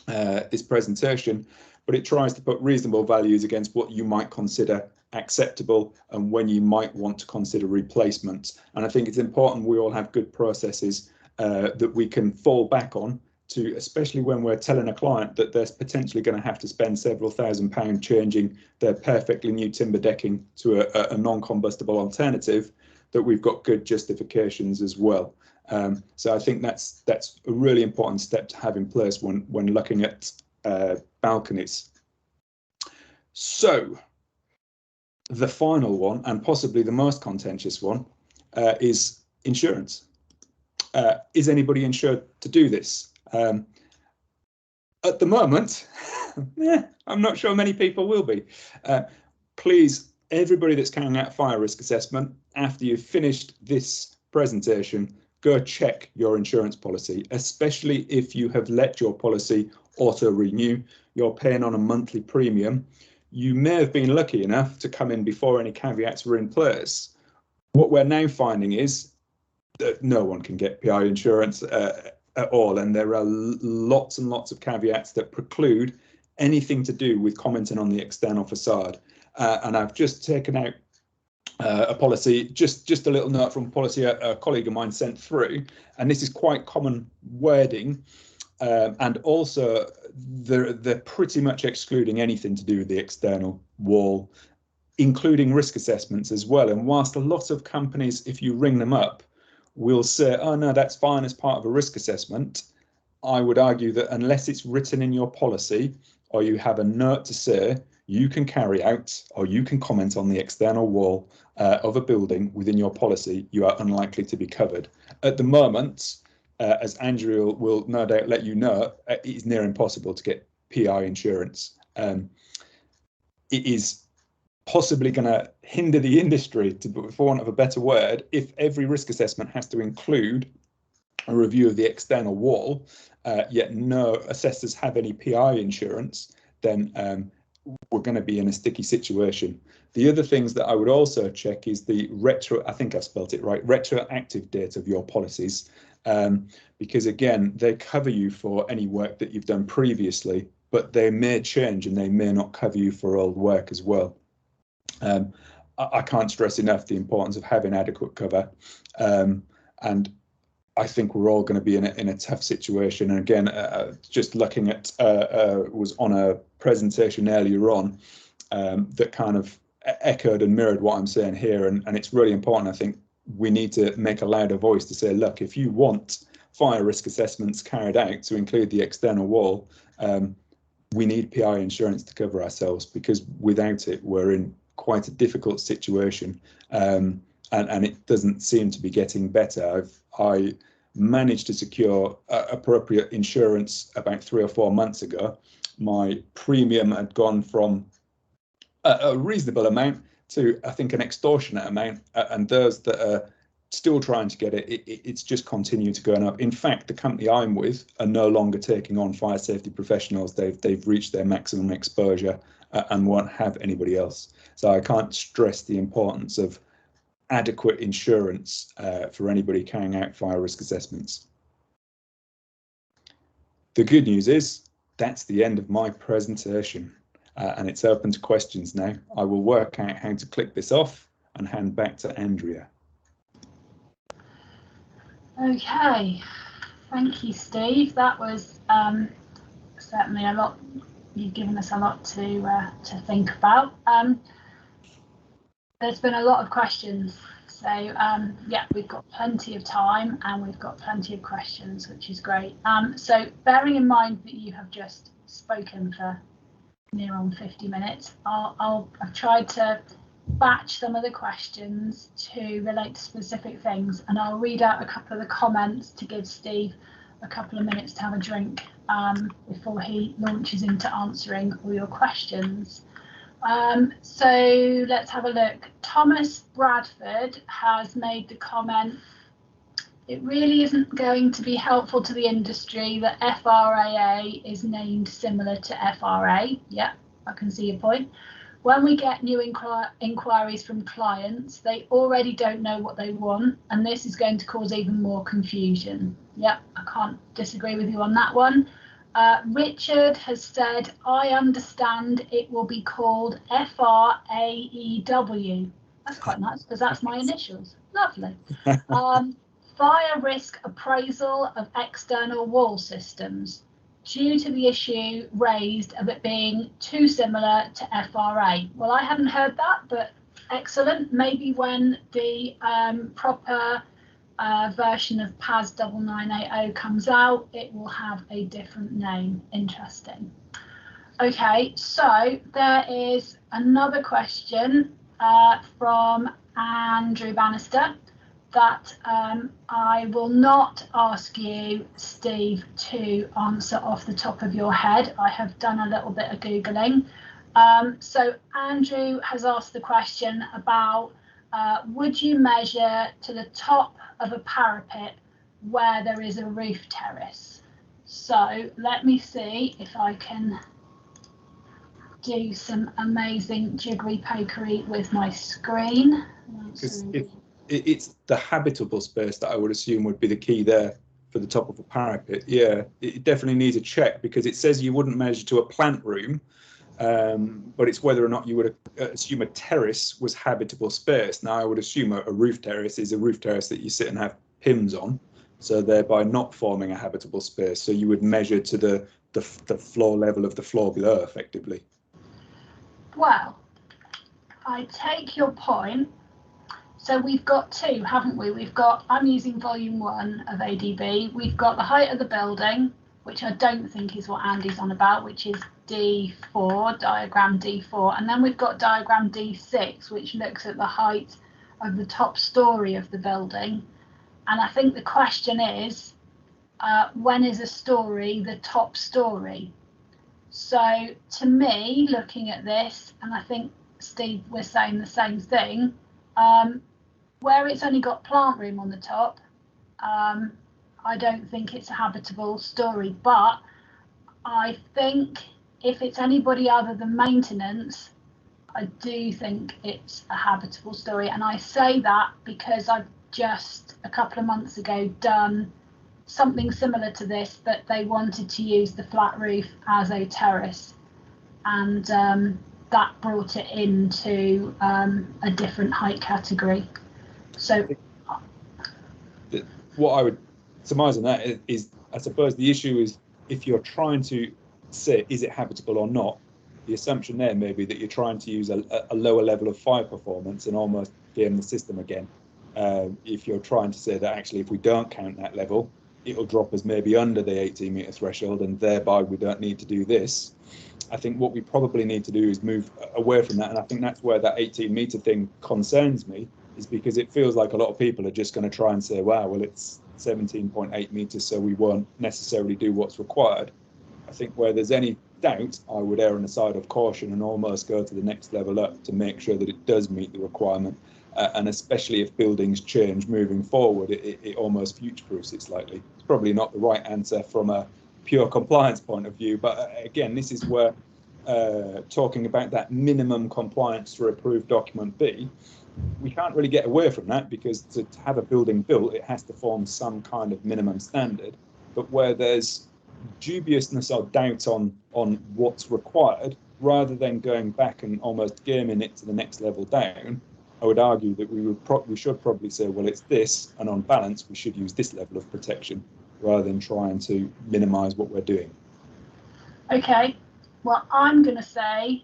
this presentation, but it tries to put reasonable values against what you might consider acceptable and when you might want to consider replacements. And I think it's important we all have good processes that we can fall back on, to, especially when we're telling a client that they're potentially going to have to spend several £1,000s changing their perfectly new timber decking to a non-combustible alternative, that we've got good justifications as well. So I think that's a really important step to have in place when looking at balconies. So the final one, and possibly the most contentious one, is insurance. Is anybody insured to do this? At the moment, I'm not sure many people will be. Please, everybody that's carrying out fire risk assessment, after you've finished this presentation, go check your insurance policy, especially if you have let your policy auto renew. You're paying on a monthly premium. You may have been lucky enough to come in before any caveats were in place. What we're now finding is that no one can get PI insurance at all, and there are lots and lots of caveats that preclude anything to do with commenting on the external facade. And I've just taken out a policy, just a little note from a policy a colleague of mine sent through, and this is quite common wording, and also they're pretty much excluding anything to do with the external wall, including risk assessments as well. And whilst a lot of companies, if you ring them up, will say, oh no, that's fine as part of a risk assessment, I would argue that unless it's written in your policy, or you have a note to say you can carry out or you can comment on the external wall of a building within your policy, you are unlikely to be covered. At the moment, as Andrew will no doubt let you know, it is near impossible to get PI insurance. It is possibly going to hinder the industry, for want of a better word, if every risk assessment has to include a review of the external wall, yet no assessors have any PI insurance, then we're going to be in a sticky situation. The other things that I would also check is the I think I've spelt it right, retroactive date of your policies, because again, they cover you for any work that you've done previously, but they may change and they may not cover you for old work as well. I can't stress enough the importance of having adequate cover, and I think we're all going to be in a tough situation. And again, just looking at was on a presentation earlier on that kind of echoed and mirrored what I'm saying here, and it's really important. I think we need to make a louder voice to say, look, if you want fire risk assessments carried out to include the external wall, we need PI insurance to cover ourselves, because without it, we're in quite a difficult situation, and it doesn't seem to be getting better. I managed to secure appropriate insurance about 3 or 4 months ago. My premium had gone from a reasonable amount to, I think, an extortionate amount, and those that are still trying to get it. It's just continued to go up. In fact, the company I'm with are no longer taking on fire safety professionals. They've reached their maximum exposure and won't have anybody else. So I can't stress the importance of adequate insurance for anybody carrying out fire risk assessments. The good news is that's the end of my presentation, and it's open to questions now. I will work out how to click this off and hand back to Andrea. Okay, thank you, Steve. That was certainly a lot. You've given us a lot to think about. There's been a lot of questions, so yeah, we've got plenty of time and we've got plenty of questions, which is great. So bearing in mind that you have just spoken for near on 50 minutes, I've tried to batch some of the questions to relate to specific things, and I'll read out a couple of the comments to give Steve a couple of minutes to have a drink before he launches into answering all your questions. So let's have a look. Thomas Bradford has made the comment, it really isn't going to be helpful to the industry that FRAA is named similar to FRA. Yeah, I can see your point. When we get new inquiries from clients, they already don't know what they want, and this is going to cause even more confusion. Yeah, I can't disagree with you on that one. Richard has said, I understand it will be called FRAEW. That's quite nice because that's my initials. Lovely. Fire risk appraisal of external wall systems due to the issue raised of it being too similar to FRA. Well, I hadn't heard that, but excellent. Maybe when the proper version of PAS 9980 comes out, it will have a different name. Interesting. Okay, so there is another question from Andrew Bannister that I will not ask you, Steve, to answer off the top of your head. I have done a little bit of Googling. So Andrew has asked the question about would you measure to the top of a parapet where there is a roof terrace? So let me see if I can do some amazing jiggery pokery with my screen. It's the habitable space that I would assume would be the key there for the top of a parapet. Yeah, it definitely needs a check because it says you wouldn't measure to a plant room, but it's whether or not you would assume a terrace was habitable space. Now, I would assume a roof terrace is a roof terrace that you sit and have PIMs on, so thereby not forming a habitable space. So you would measure to the floor level of the floor below, effectively. Well, I take your point. So we've got two, haven't we? We've got, I'm using volume 1 of ADB. We've got the height of the building, which I don't think is what Andy's on about, which is D4, diagram D4. And then we've got diagram D6, which looks at the height of the top story of the building. And I think the question is, when is a story the top story? So to me, looking at this, and I think, Steve, we're saying the same thing, where it's only got plant room on the top, I don't think it's a habitable story. But I think if it's anybody other than maintenance, I do think it's a habitable story. And I say that because I've just a couple of months ago done something similar to this, but they wanted to use the flat roof as a terrace, and that brought it into a different height category. So what I would surmise on that is, I suppose the issue is, if you're trying to say, is it habitable or not, the assumption there may be that you're trying to use a lower level of fire performance and almost game the system again. If you're trying to say that actually, if we don't count that level, it'll drop us maybe under the 18 metre threshold, and thereby we don't need to do this. I think what we probably need to do is move away from that, and I think that's where that 18 metre thing concerns me, is because it feels like a lot of people are just going to try and say, wow, well, it's 17.8 metres, so we won't necessarily do what's required. I think where there's any doubt, I would err on the side of caution and almost go to the next level up to make sure that it does meet the requirement. and especially if buildings change moving forward, it almost future-proofs it slightly. It's probably not the right answer from a pure compliance point of view, but again, this is where talking about that minimum compliance for approved document B, we can't really get away from that, because to have a building built, it has to form some kind of minimum standard. But where there's dubiousness or doubt on what's required, rather than going back and almost gaming it to the next level down, I would argue that we should probably say, well, it's this, and on balance, we should use this level of protection, rather than trying to minimise what we're doing. Okay, well, I'm going to say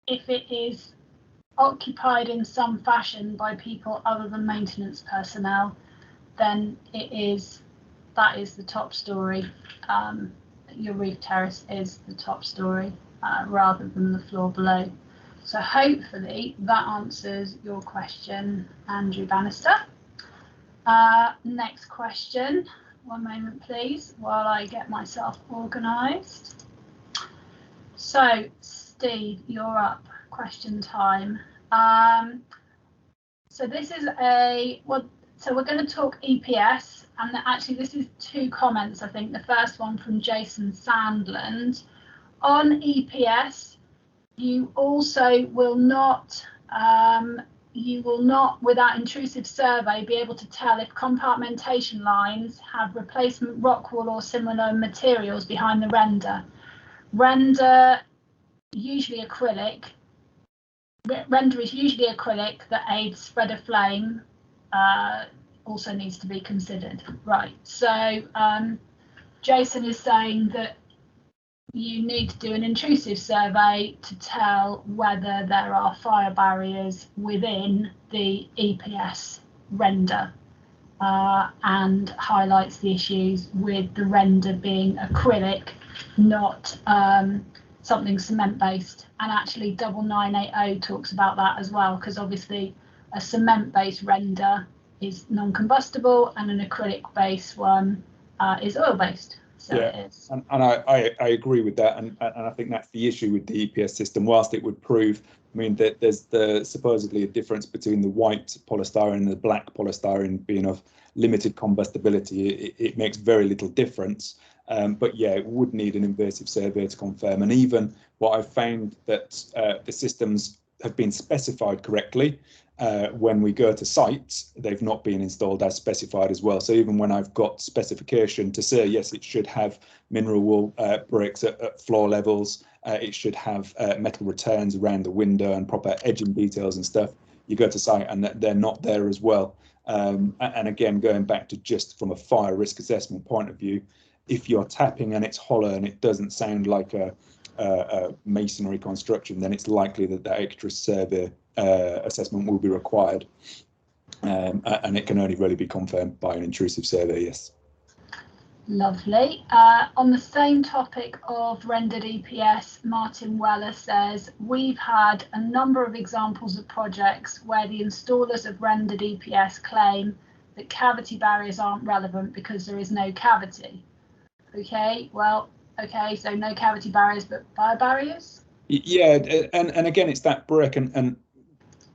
if it is occupied in some fashion by people other than maintenance personnel, then that is the top story. Your roof terrace is the top story rather than the floor below. So hopefully that answers your question, Andrew Bannister. Next question. One moment, please, while I get myself organised. So, Steve, you're up. Question time. So this is so we're going to talk EPS, and actually this is two comments, I think. The first one from Jason Sandland. On EPS, you also will not, without intrusive survey, be able to tell if compartmentation lines have replacement rock wool or similar materials behind the render. Render is usually acrylic that aids spread of flame, also needs to be considered. Right, so Jason is saying that you need to do an intrusive survey to tell whether there are fire barriers within the EPS render, and highlights the issues with the render being acrylic, not something cement based. And actually 9980 talks about that as well, because obviously a cement based render is non-combustible and an acrylic based one is oil based. So yeah, it is. And I agree with that, and I think that's the issue with the EPS system. Whilst it would prove, I mean, that there's supposedly a difference between the white polystyrene and the black polystyrene being of limited combustibility, it makes very little difference. But yeah, it would need an invasive survey to confirm. And even what I've found that the systems have been specified correctly. When we go to sites, they've not been installed as specified as well. So even when I've got specification to say, yes, it should have mineral wool bricks at floor levels, it should have metal returns around the window and proper edging details and stuff, you go to site and they're not there as well. And again, going back to just from a fire risk assessment point of view, if you're tapping and it's hollow and it doesn't sound like a masonry construction, then it's likely that that extra survey assessment will be required, and it can only really be confirmed by an intrusive survey. Yes. Lovely. On the same topic of rendered EPS, Martin Weller says, we've had a number of examples of projects where the installers of rendered EPS claim that cavity barriers aren't relevant because there is no cavity. Okay, well, okay, so no cavity barriers, but fire barriers? Yeah, and again, it's that brick, and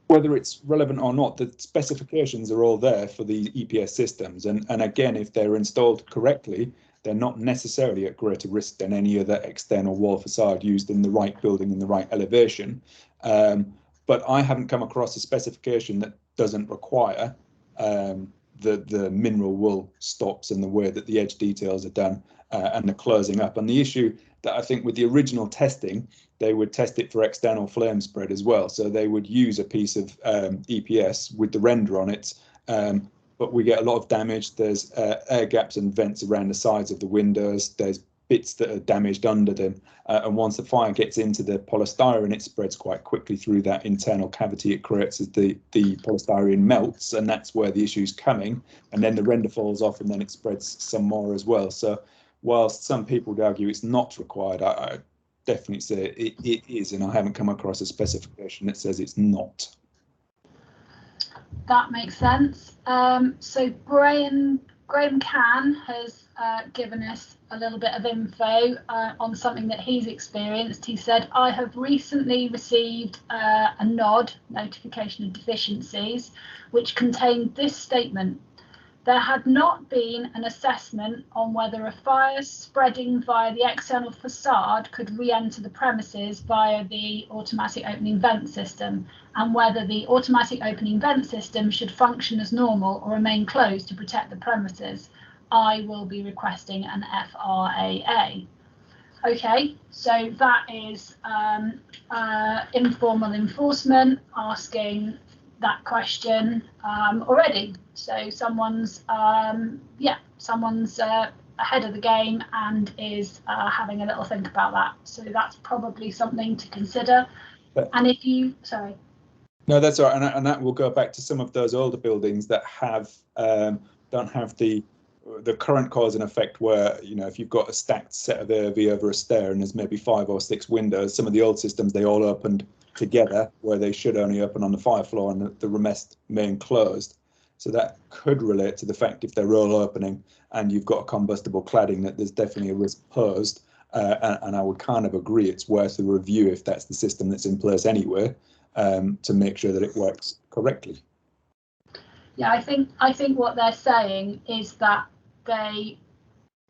whether it's relevant or not, the specifications are all there for the EPS systems. And again, if they're installed correctly, they're not necessarily at greater risk than any other external wall facade used in the right building in the right elevation. But I haven't come across a specification that doesn't require the mineral wool stops and the way that the edge details are done and the closing up. And the issue that I think with the original testing, they would test it for external flame spread as well. So they would use a piece of EPS with the render on it, but we get a lot of damage. There's air gaps and vents around the sides of the windows. There's bits that are damaged under them. And once the fire gets into the polystyrene, it spreads quite quickly through that internal cavity it creates as the polystyrene melts, and that's where the issue's coming. And then the render falls off and then it spreads some more as well. So whilst some people would argue it's not required, I definitely say it is, and I haven't come across a specification that says it's not. That makes sense. So Graham Can has given us a little bit of info on something that he's experienced. He said, I have recently received a NOD, notification of deficiencies, which contained this statement. There had not been an assessment on whether a fire spreading via the external facade could re-enter the premises via the automatic opening vent system, and whether the automatic opening vent system should function as normal or remain closed to protect the premises. I will be requesting an FRAA. Okay, so that is informal enforcement asking that question already. So someone's someone's ahead of the game and is having a little think about that. So that's probably something to consider. And if you, sorry. No, that's all right, and that will go back to some of those older buildings that have don't have the current cause and effect, where, you know, if you've got a stacked set of AV over a stair and there's maybe 5 or 6 windows, some of the old systems, they all opened together where they should only open on the fire floor and the rest remain closed. So that could relate to the fact, if they're all opening and you've got a combustible cladding, that there's definitely a risk posed. And I would kind of agree it's worth a review if that's the system that's in place anyway, to make sure that it works correctly. Yeah, I think what they're saying is that they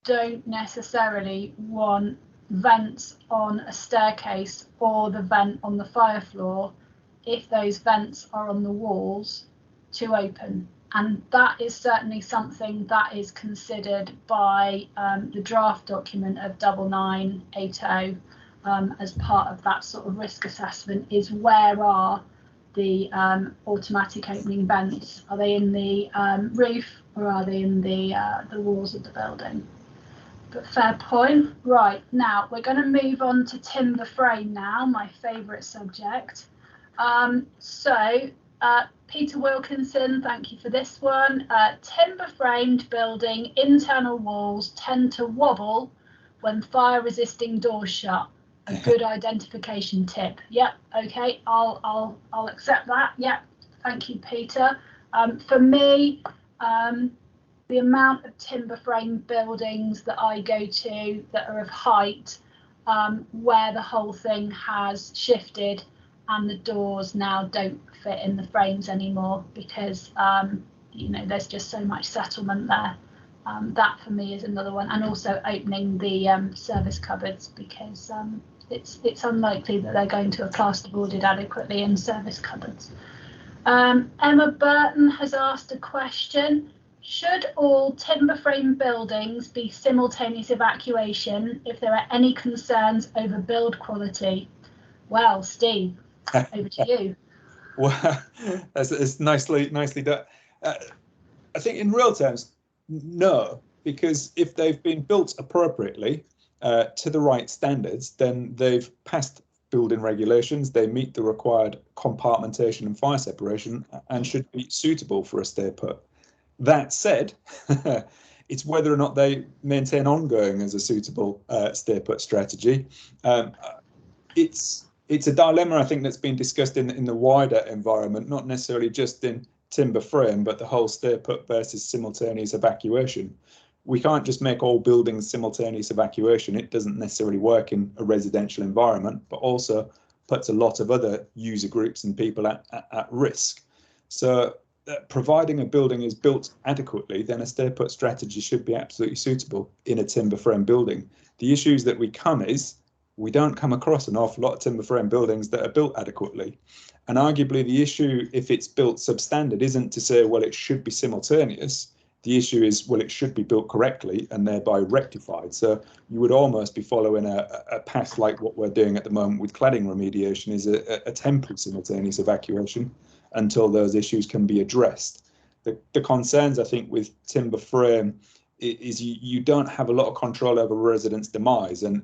don't necessarily want vents on a staircase or the vent on the fire floor, if those vents are on the walls, to open. And that is certainly something that is considered by the draft document of 9980 as part of that sort of risk assessment, is where are the automatic opening vents? Are they in the roof, or are they in the walls of the building? But fair point. Right, now we're going to move on to timber frame now, my favourite subject. Peter Wilkinson, thank you for this one. Timber framed building internal walls tend to wobble when fire resisting doors shut. A good identification tip. Yep. Okay. I'll accept that. Yep. Thank you, Peter. For me, the amount of timber frame buildings that I go to that are of height, where the whole thing has shifted and the doors now don't fit in the frames anymore because you know, there's just so much settlement there. That for me is another one, and also opening the service cupboards, because it's unlikely that they're going to have plasterboarded adequately in service cupboards. Emma Burton has asked a question. Should all timber frame buildings be simultaneous evacuation if there are any concerns over build quality? Well, Steve, over to you. Well, it's nicely done. I think in real terms, no, because if they've been built appropriately to the right standards, then they've passed building regulations, they meet the required compartmentation and fire separation, and should be suitable for a stay put. That said, it's whether or not they maintain ongoing as a suitable stay put strategy. It's a dilemma, I think, that's been discussed in the wider environment, not necessarily just in timber frame, but the whole stay put versus simultaneous evacuation. We can't just make all buildings simultaneous evacuation. It doesn't necessarily work in a residential environment, but also puts a lot of other user groups and people at risk. So providing a building is built adequately, then a stay put strategy should be absolutely suitable in a timber frame building. The issues that we don't come across an awful lot of timber frame buildings that are built adequately. And arguably the issue, if it's built substandard, isn't to say, well, it should be simultaneous. The issue is, well, it should be built correctly and thereby rectified. So you would almost be following a path like what we're doing at the moment with cladding remediation, is a temporary simultaneous evacuation until those issues can be addressed. The concerns, I think, with timber frame is you don't have a lot of control over residents' demise, and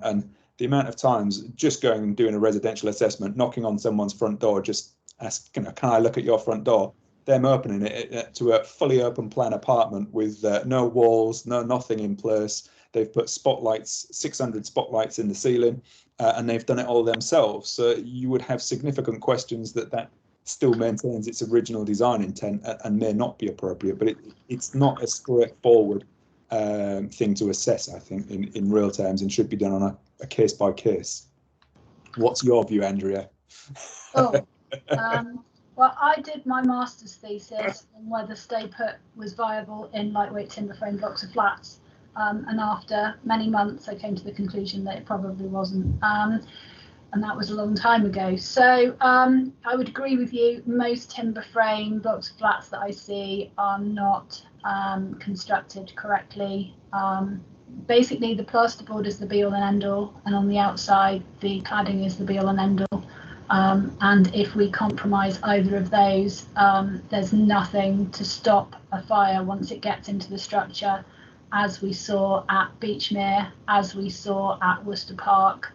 the amount of times just going and doing a residential assessment, knocking on someone's front door, just ask, can I look at your front door? Them opening it to a fully open plan apartment with no walls, nothing in place. They've put spotlights, 600 spotlights in the ceiling, and they've done it all themselves. So you would have significant questions that still maintains its original design intent and may not be appropriate, but it's not as straightforward thing to assess, I think, in real terms, and should be done on a case by case. What's your view, Andrea? Oh, well, I did my master's thesis on whether stay put was viable in lightweight timber frame blocks of flats, and after many months, I came to the conclusion that it probably wasn't. And that was a long time ago. So I would agree with you. Most timber frame blocks of flats that I see are not constructed correctly. Basically, the plasterboard is the be all and end all, and on the outside, the cladding is the be all and end all. And if we compromise either of those, there's nothing to stop a fire once it gets into the structure, as we saw at Beechmere, as we saw at Worcester Park.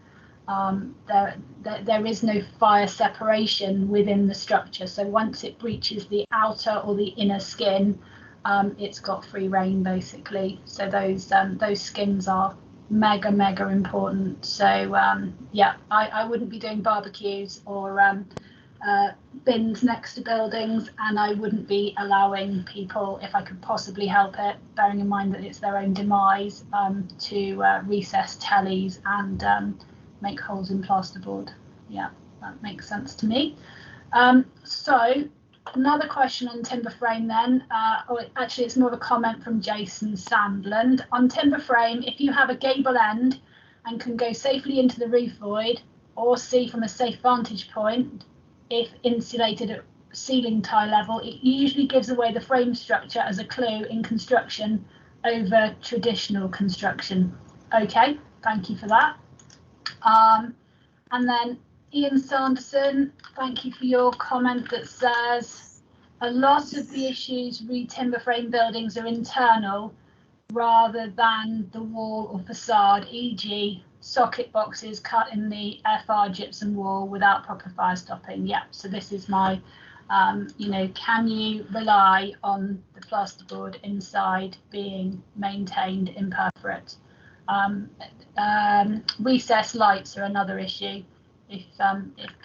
There is no fire separation within the structure. So once it breaches the outer or the inner skin, it's got free reign, basically. So those skins are mega important. So yeah, I wouldn't be doing barbecues or bins next to buildings, and I wouldn't be allowing people, if I could possibly help it, bearing in mind that it's their own demise, to recess tellies and make holes in plasterboard. Yeah, that makes sense to me. So another question on timber frame then, or actually it's more of a comment from Jason Sandland. On timber frame, if you have a gable end and can go safely into the roof void or see from a safe vantage point, if insulated at ceiling tie level, it usually gives away the frame structure as a clue in construction over traditional construction. Okay, thank you for that. And then Ian Sanderson, thank you for your comment that says a lot of the issues re timber frame buildings are internal rather than the wall or facade, e.g. socket boxes cut in the FR gypsum wall without proper fire stopping. Yeah, so this is my, can you rely on the plasterboard inside being maintained imperforate? Recess lights are another issue. If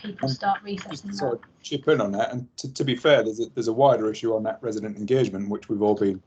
people start recessing, just sort of chip in on that, and to be fair, there's a wider issue on that resident engagement, which we've all been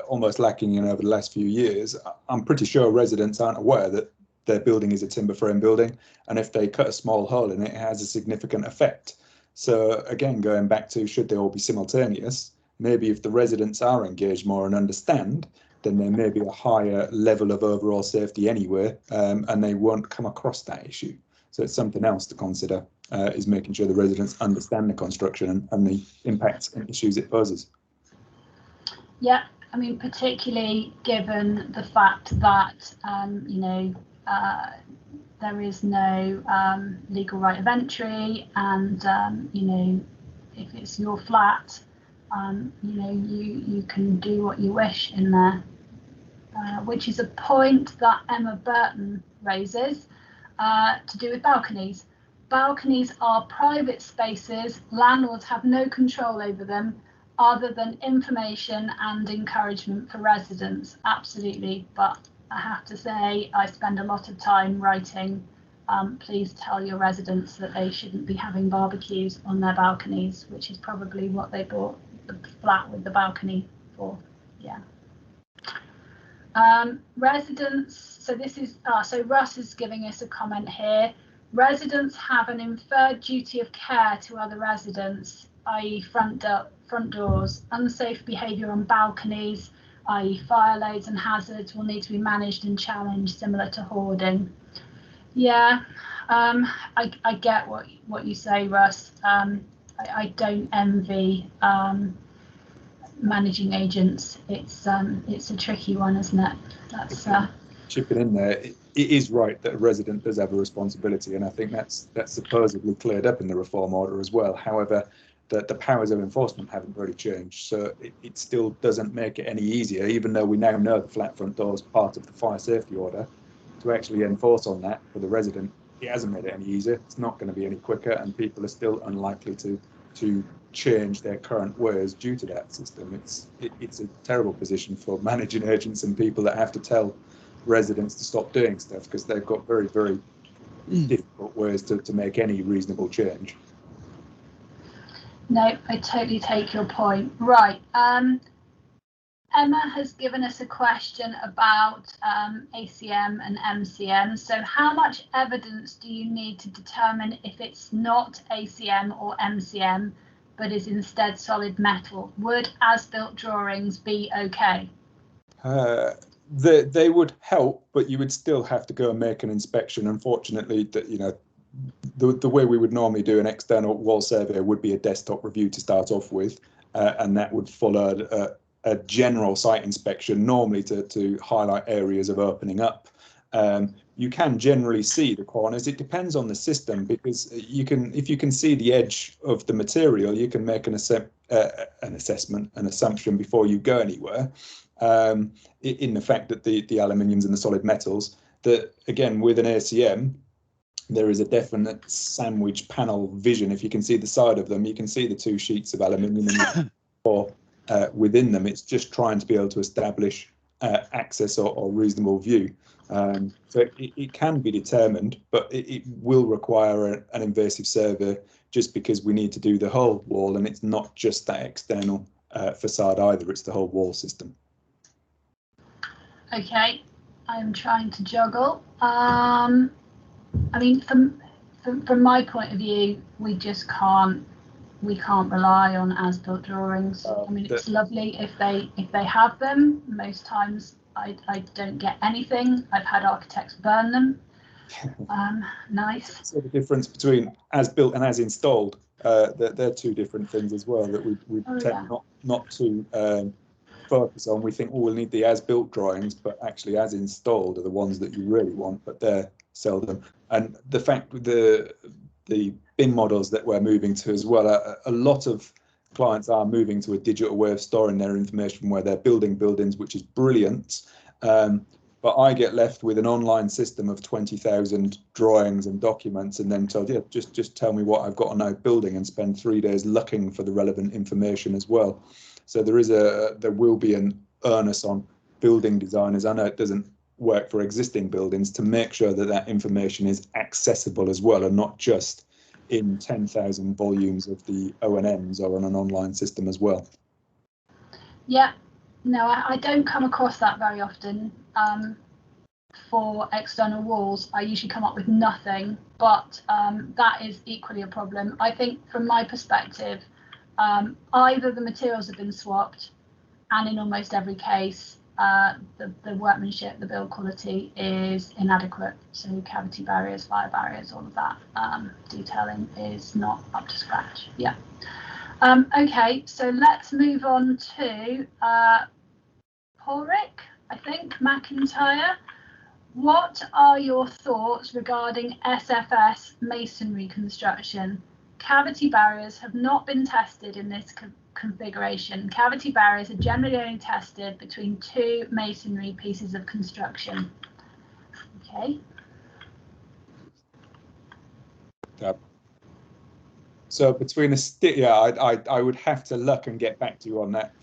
almost lacking in over the last few years. I'm pretty sure residents aren't aware that their building is a timber frame building, and if they cut a small hole in it, it has a significant effect. So again, going back to should they all be simultaneous, maybe if the residents are engaged more and understand, then there may be a higher level of overall safety anyway, and they won't come across that issue. So it's something else to consider, is making sure the residents understand the construction and the impacts and issues it poses. Yeah, I mean, particularly given the fact that, there is no legal right of entry, and, if it's your flat, you can do what you wish in there, which is a point that Emma Burton raises to do with balconies. Balconies are private spaces. Landlords have no control over them other than information and encouragement for residents. Absolutely, but I have to say I spend a lot of time writing, please tell your residents that they shouldn't be having barbecues on their balconies, which is probably what they bought the flat with the balcony for. Yeah. Residents, so this is, so Russ is giving us a comment here. Residents have an inferred duty of care to other residents, i.e. front doors. Unsafe behaviour on balconies, i.e. fire loads and hazards, will need to be managed and challenged, similar to hoarding. Yeah, I get what you say, Russ. I don't envy managing agents. It's a tricky one, isn't it? That's chipping in there. It is right that a resident does have a responsibility, and I think that's supposedly cleared up in the reform order as well. However, the powers of enforcement haven't really changed, so it still doesn't make it any easier, even though we now know the flat front door is part of the fire safety order. To actually enforce on that for the resident, it hasn't made it any easier. It's not going to be any quicker, and people are still unlikely to change their current ways due to that system. It's a terrible position for managing agents and people that have to tell residents to stop doing stuff, because they've got very, very difficult ways to make any reasonable change. No, I totally take your point. Right. Emma has given us a question about ACM and MCM. So how much evidence do you need to determine if it's not ACM or MCM, but is instead solid metal? Would as-built drawings be okay? They would help, but you would still have to go and make an inspection. Unfortunately, that the way we would normally do an external wall survey would be a desktop review to start off with, and that would follow a general site inspection, normally to highlight areas of opening up. You can generally see the corners. It depends on the system, because if you can see the edge of the material, you can make an assessment, an assumption before you go anywhere. In the fact that the aluminiums and the solid metals, that again with an ACM, there is a definite sandwich panel vision. If you can see the side of them, you can see the two sheets of aluminium or within them. It's just trying to be able to establish access or reasonable view. So it can be determined, but it will require an invasive survey, just because we need to do the whole wall, and it's not just that external facade either, it's the whole wall system. Okay, I'm trying to juggle. I mean, from my point of view, we just can't rely on as-built drawings. I mean, it's lovely if they have them. Most times I don't get anything. I've had architects burn them. Nice. So the difference between as-built and as-installed, they're two different things as well that we tend not to focus on. We think, oh, we'll need the as-built drawings, but actually as-installed are the ones that you really want, but they're seldom. And the fact with the BIM models that we're moving to as well, a lot of clients are moving to a digital way of storing their information, where they're building buildings, which is brilliant. But I get left with an online system of 20,000 drawings and documents, and then told, yeah, just tell me what I've got on that building, and spend 3 days looking for the relevant information as well. So there will be an onus on building designers. I know it doesn't work for existing buildings, to make sure that that information is accessible as well, and not just in 10,000 volumes of the O&Ms or on an online system as well. Yeah, no, I don't come across that very often. For external walls, I usually come up with nothing, but that is equally a problem. I think from my perspective, either the materials have been swapped, and in almost every case, the workmanship, the build quality is inadequate. So cavity barriers, fire barriers, all of that detailing is not up to scratch. Yeah. Okay, so let's move on to Ulrich, I think, McIntyre. What are your thoughts regarding SFS masonry construction? Cavity barriers have not been tested in this configuration. Cavity barriers are generally only tested between two masonry pieces of construction. Okay. So between I would have to look and get back to you on that,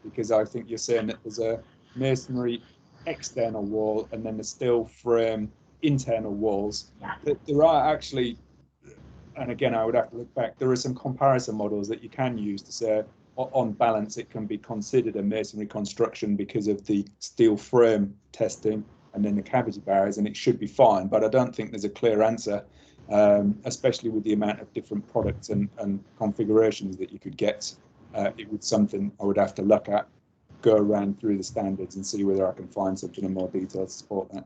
because I think you're saying that there's a masonry external wall and then the steel frame internal walls. Yeah. There are actually, and again, I would have to look back, there are some comparison models that you can use to say, on balance, it can be considered a masonry construction because of the steel frame testing and then the cavity barriers, and it should be fine. But I don't think there's a clear answer, especially with the amount of different products and configurations that you could get. It was something I would have to look at, go around through the standards and see whether I can find something in more detail to support that.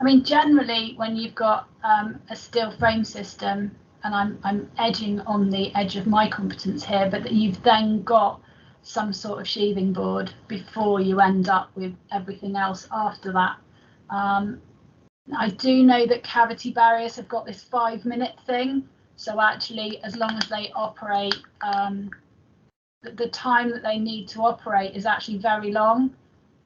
I mean, generally, when you've got a steel frame system, and I'm edging on the edge of my competence here, but that you've then got some sort of sheathing board before you end up with everything else after that. I do know that cavity barriers have got this 5-minute thing. So actually, as long as they operate, the time that they need to operate is actually very long.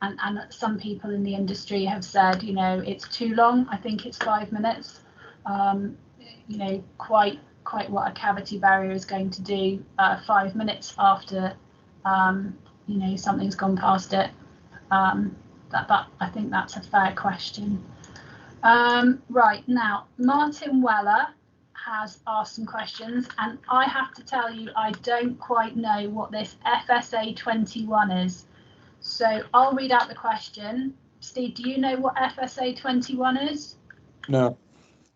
And some people in the industry have said, you know, it's too long. I think it's 5 minutes. You know, quite what a cavity barrier is going to do 5 minutes after, you know, something's gone past it. That I think that's a fair question. Right, now, Martin Weller has asked some questions, and I have to tell you, I don't quite know what this FSA 21 is. So I'll read out the question. Steve, do you know what FSA 21 is? No.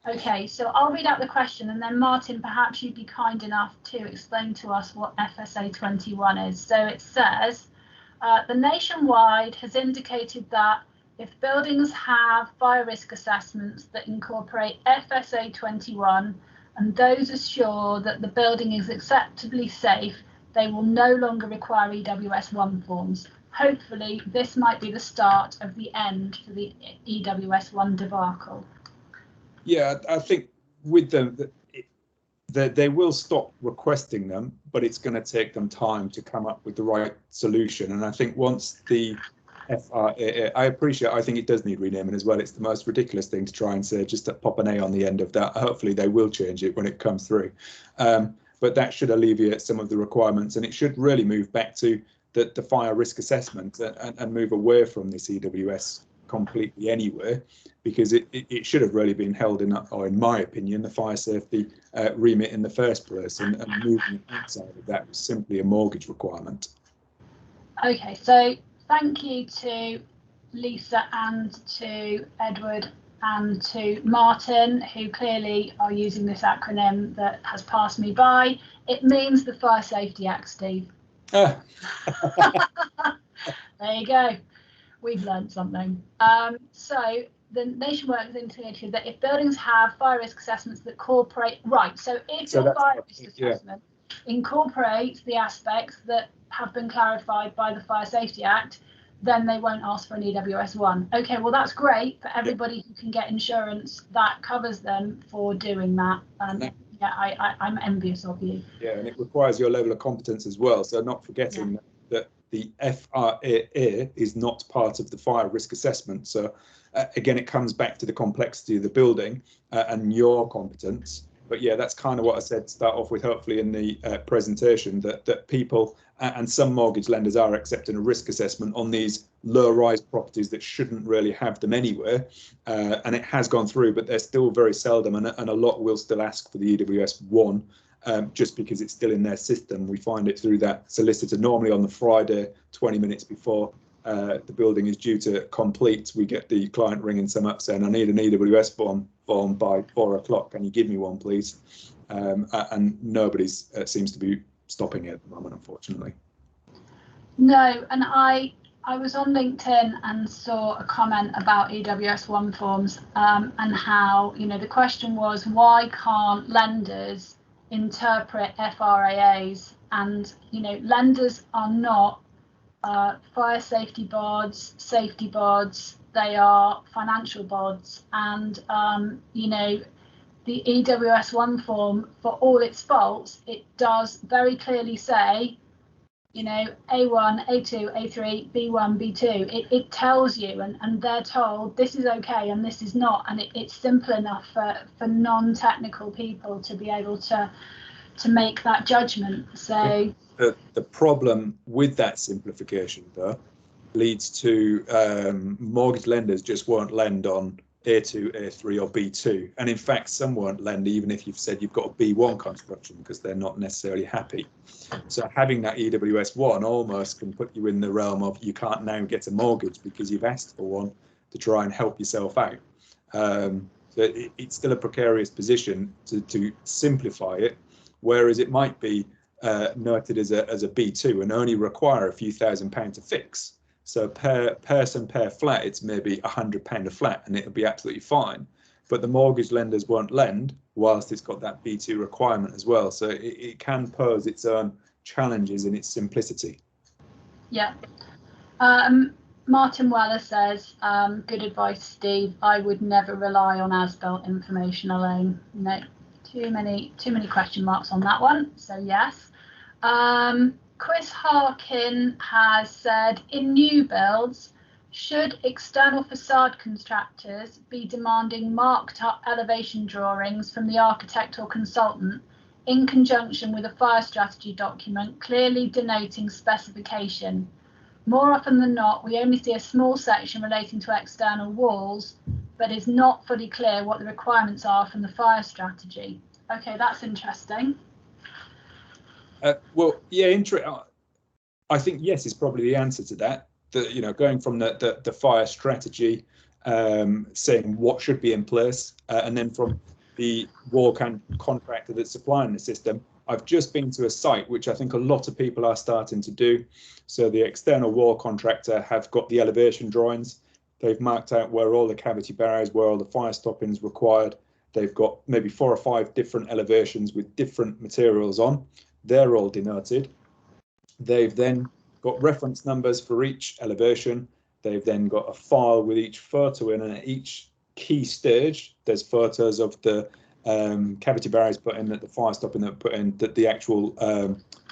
Okay, so I'll read out the question, and then Martin, perhaps you'd be kind enough to explain to us what FSA 21 is. So it says, the Nationwide has indicated that if buildings have fire risk assessments that incorporate FSA 21 and those assure that the building is acceptably safe, they will no longer require EWS1 forms. Hopefully, this might be the start of the end for the EWS1 debacle. Yeah, I think with them, they will stop requesting them, but it's going to take them time to come up with the right solution. And I think once the I think it does need renaming as well. It's the most ridiculous thing to try and say, just to pop an A on the end of that. Hopefully they will change it when it comes through. But that should alleviate some of the requirements, and it should really move back to the fire risk assessment and move away from this EWS completely anyway, because it should have really been held in, or in my opinion, the fire safety remit in the first place, and moving outside of that was simply a mortgage requirement. Okay, so thank you to Lisa and to Edward and to Martin, who clearly are using this acronym that has passed me by. It means the Fire Safety Act, Steve. There you go. We've learned something. So the Nationwide has indicated that if buildings have fire risk assessments that incorporate, right, so if your fire risk assessment incorporates the aspects that have been clarified by the Fire Safety Act, then they won't ask for an EWS1. Okay, well, that's great for everybody who can get insurance that covers them for doing that. Yeah, I'm envious of you. Yeah, and it requires your level of competence as well. So not forgetting that the FRAA is not part of the fire risk assessment. So again, it comes back to the complexity of the building and your competence. But yeah, that's kind of what I said to start off with, hopefully in the presentation, that people and some mortgage lenders are accepting a risk assessment on these low-rise properties that shouldn't really have them anywhere. And it has gone through, but they're still very seldom, and a lot will still ask for the EWS1 just because it's still in their system. We find it through that solicitor. Normally on the Friday, 20 minutes before the building is due to complete, we get the client ringing some up saying, I need an EWS form by 4 o'clock. Can you give me one, please? And nobody's seems to be stopping it at the moment, unfortunately. No, and I was on LinkedIn and saw a comment about EWS1 forms and how, you know, the question was, why can't lenders interpret FRAAs? And, you know, lenders are not fire safety boards, safety boards, they are financial boards. And, you know, the EWS1 form, for all its faults, it does very clearly say, you know, A1, A2, A3, B1, B2. It tells you, and they're told this is okay and this is not, and it's simple enough for non-technical people to be able to make that judgment. So the problem with that simplification, though, leads to mortgage lenders just won't lend on A2, A3 or B2. And in fact, some won't lend even if you've said you've got a B1 construction because they're not necessarily happy. So having that EWS1 almost can put you in the realm of you can't now get a mortgage because you've asked for one to try and help yourself out. So it's still a precarious position to simplify it, whereas it might be noted as a B2 and only require a few £1,000s to fix. So per person per flat, it's maybe £100 a flat, and it'll be absolutely fine. But the mortgage lenders won't lend whilst it's got that B2 requirement as well. So it can pose its own challenges in its simplicity. Yeah. Martin Weller says, good advice, Steve. I would never rely on as-built information alone. No, too many question marks on that one. So yes. Chris Harkin has said, in new builds, should external facade contractors be demanding marked up elevation drawings from the architect or consultant in conjunction with a fire strategy document clearly denoting specification? More often than not, we only see a small section relating to external walls, but it's not fully clear what the requirements are from the fire strategy. Okay, that's interesting. Well, yeah, I think yes is probably the answer to that. going from the fire strategy, saying what should be in place, and then from the wall contractor that's supplying the system. I've just been to a site which I think a lot of people are starting to do. So the external wall contractor have got the elevation drawings. They've marked out where all the cavity barriers, where all the fire stoppings required. They've got maybe 4 or 5 different elevations with different materials on. They're all denoted. They've then got reference numbers for each elevation. They've then got a file with each photo in, and at each key stage, there's photos of the cavity barriers put in, that the fire stopping that put in, that the actual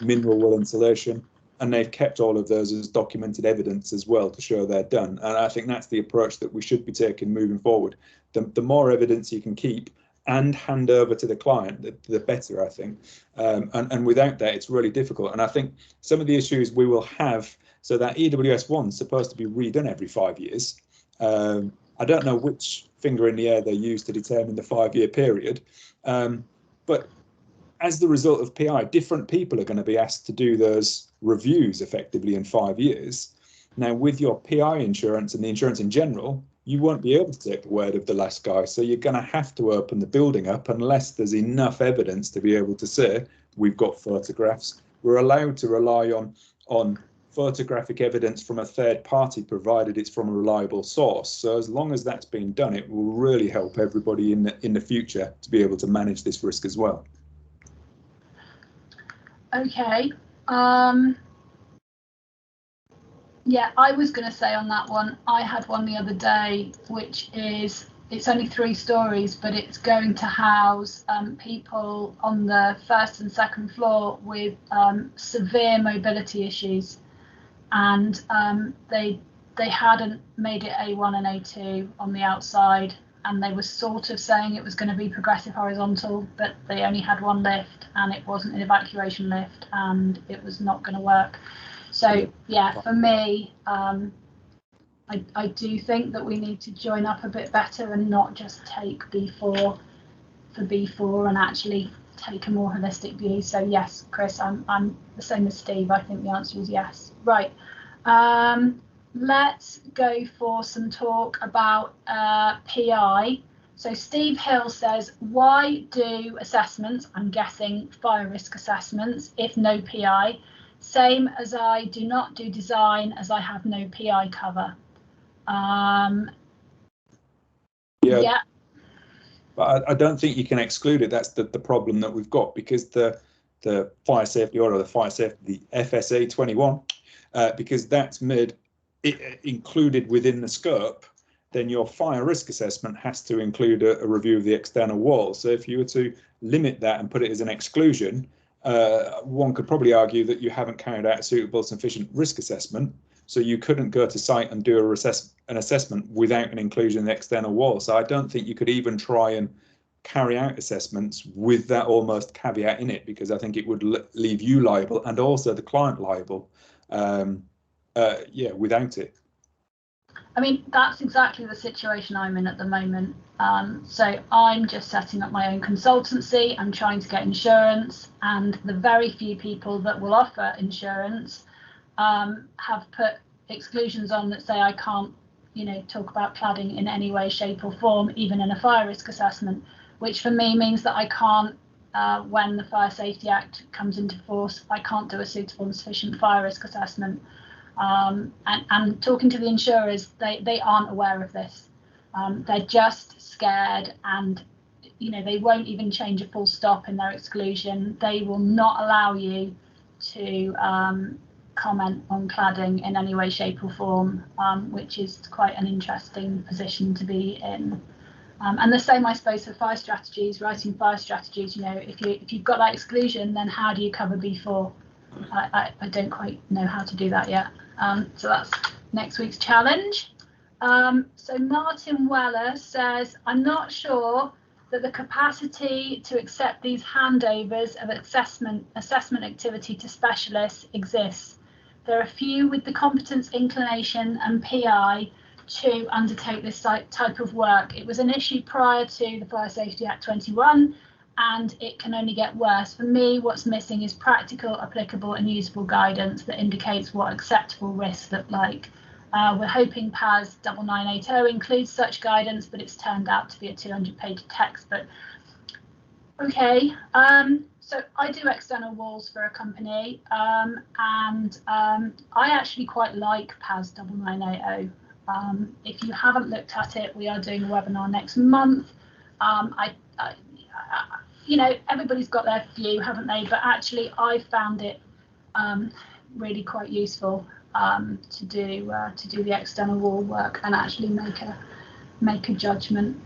mineral wool insulation, and they've kept all of those as documented evidence as well to show they're done. And I think that's the approach that we should be taking moving forward. The more evidence you can keep and hand over to the client, the better, I think. And without that, it's really difficult. And I think some of the issues we will have, so that EWS1 is supposed to be redone every 5 years. I don't know which finger in the air they use to determine the 5-year period, but as the result of PI, different people are going to be asked to do those reviews effectively in 5 years. Now, with your PI insurance and the insurance in general, you won't be able to take the word of the last guy. So you're going to have to open the building up unless there's enough evidence to be able to say, we've got photographs. We're allowed to rely on photographic evidence from a third party, provided it's from a reliable source. So as long as that's been done, it will really help everybody in the future to be able to manage this risk as well. Okay. Yeah, I was going to say on that one, I had one the other day, which is, it's only 3 stories, but it's going to house people on the 1st and 2nd floor with severe mobility issues. And they hadn't made it A1 and A2 on the outside, and they were sort of saying it was going to be progressive horizontal, but they only had 1 lift, and it wasn't an evacuation lift, and it was not going to work. So yeah, for me, I do think that we need to join up a bit better and not just take B4 for B4 and actually take a more holistic view. So yes, Chris, I'm the same as Steve. I think the answer is yes. Right. Let's go for some talk about PI. So Steve Hill says, why do assessments, I'm guessing fire risk assessments, if no PI? Same as I do not do design as I have no PI cover. Yeah. But I don't think you can exclude it. That's the problem that we've got, because the fire safety order, the fire safety, the FSA 21, because that's made it included within the scope, then your fire risk assessment has to include a review of the external wall. So if you were to limit that and put it as an exclusion, one could probably argue that you haven't carried out a suitable, sufficient risk assessment. So you couldn't go to site and do an assessment without an inclusion of the external wall. So I don't think you could even try and carry out assessments with that almost caveat in it, because I think it would leave you liable and also the client liable. Yeah, without it. I mean, that's exactly the situation I'm in at the moment. So I'm just setting up my own consultancy. I'm trying to get insurance, and the very few people that will offer insurance have put exclusions on that say I can't, talk about cladding in any way, shape or form, even in a fire risk assessment, which for me means that I can't, when the Fire Safety Act comes into force, I can't do a suitable and sufficient fire risk assessment. And talking to the insurers, they aren't aware of this. They're just scared, and they won't even change a full stop in their exclusion. They will not allow you to comment on cladding in any way, shape or form, which is quite an interesting position to be in. And the same, I suppose, for fire strategies, writing fire strategies. If you've got that exclusion, then how do you cover B4? I don't quite know how to do that yet. So that's next week's challenge. So Martin Weller says, I'm not sure that the capacity to accept these handovers of assessment activity to specialists exists. There are few with the competence, inclination and PI to undertake this type of work. It was an issue prior to the Fire Safety Act 21, and it can only get worse. For me, what's missing is practical, applicable and usable guidance that indicates what acceptable risks look like. We're hoping PAS 9980 includes such guidance, but it's turned out to be a 200-page textbook. Okay, so I do external walls for a company, and I actually quite like PAS 9980. If you haven't looked at it, we are doing a webinar next month. You know, everybody's got their view, haven't they? But actually, I found it really quite useful to do the external wall work and actually make a judgment.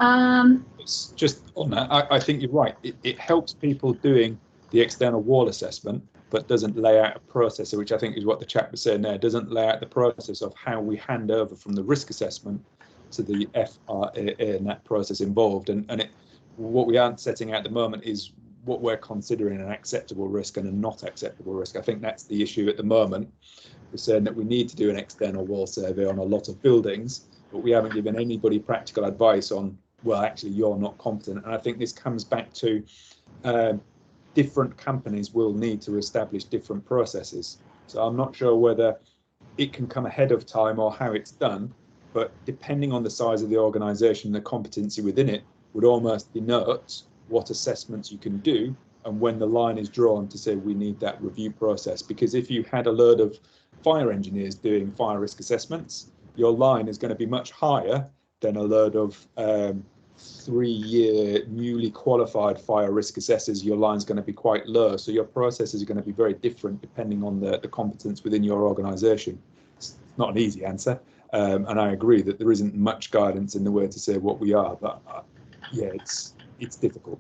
It's just on that, I think you're right. It helps people doing the external wall assessment, but doesn't lay out a process, which I think is what the chap was saying there. Doesn't lay out the process of how we hand over from the risk assessment to the FRAA and that process involved. And what we aren't setting out at the moment is what we're considering an acceptable risk and a not acceptable risk. I think that's the issue at the moment. We're saying that we need to do an external wall survey on a lot of buildings, but we haven't given anybody practical advice on, well, actually, you're not competent. And I think this comes back to different companies will need to establish different processes. So I'm not sure whether it can come ahead of time or how it's done, but depending on the size of the organisation, the competency within it would almost denote what assessments you can do and when the line is drawn to say we need that review process. Because if you had a load of fire engineers doing fire risk assessments, your line is going to be much higher than a load of 3-year newly qualified fire risk assessors. Your line's going to be quite low. So your processes are going to be very different depending on the competence within your organisation. It's not an easy answer. And I agree that there isn't much guidance in the way to say what we are, but yeah, it's difficult.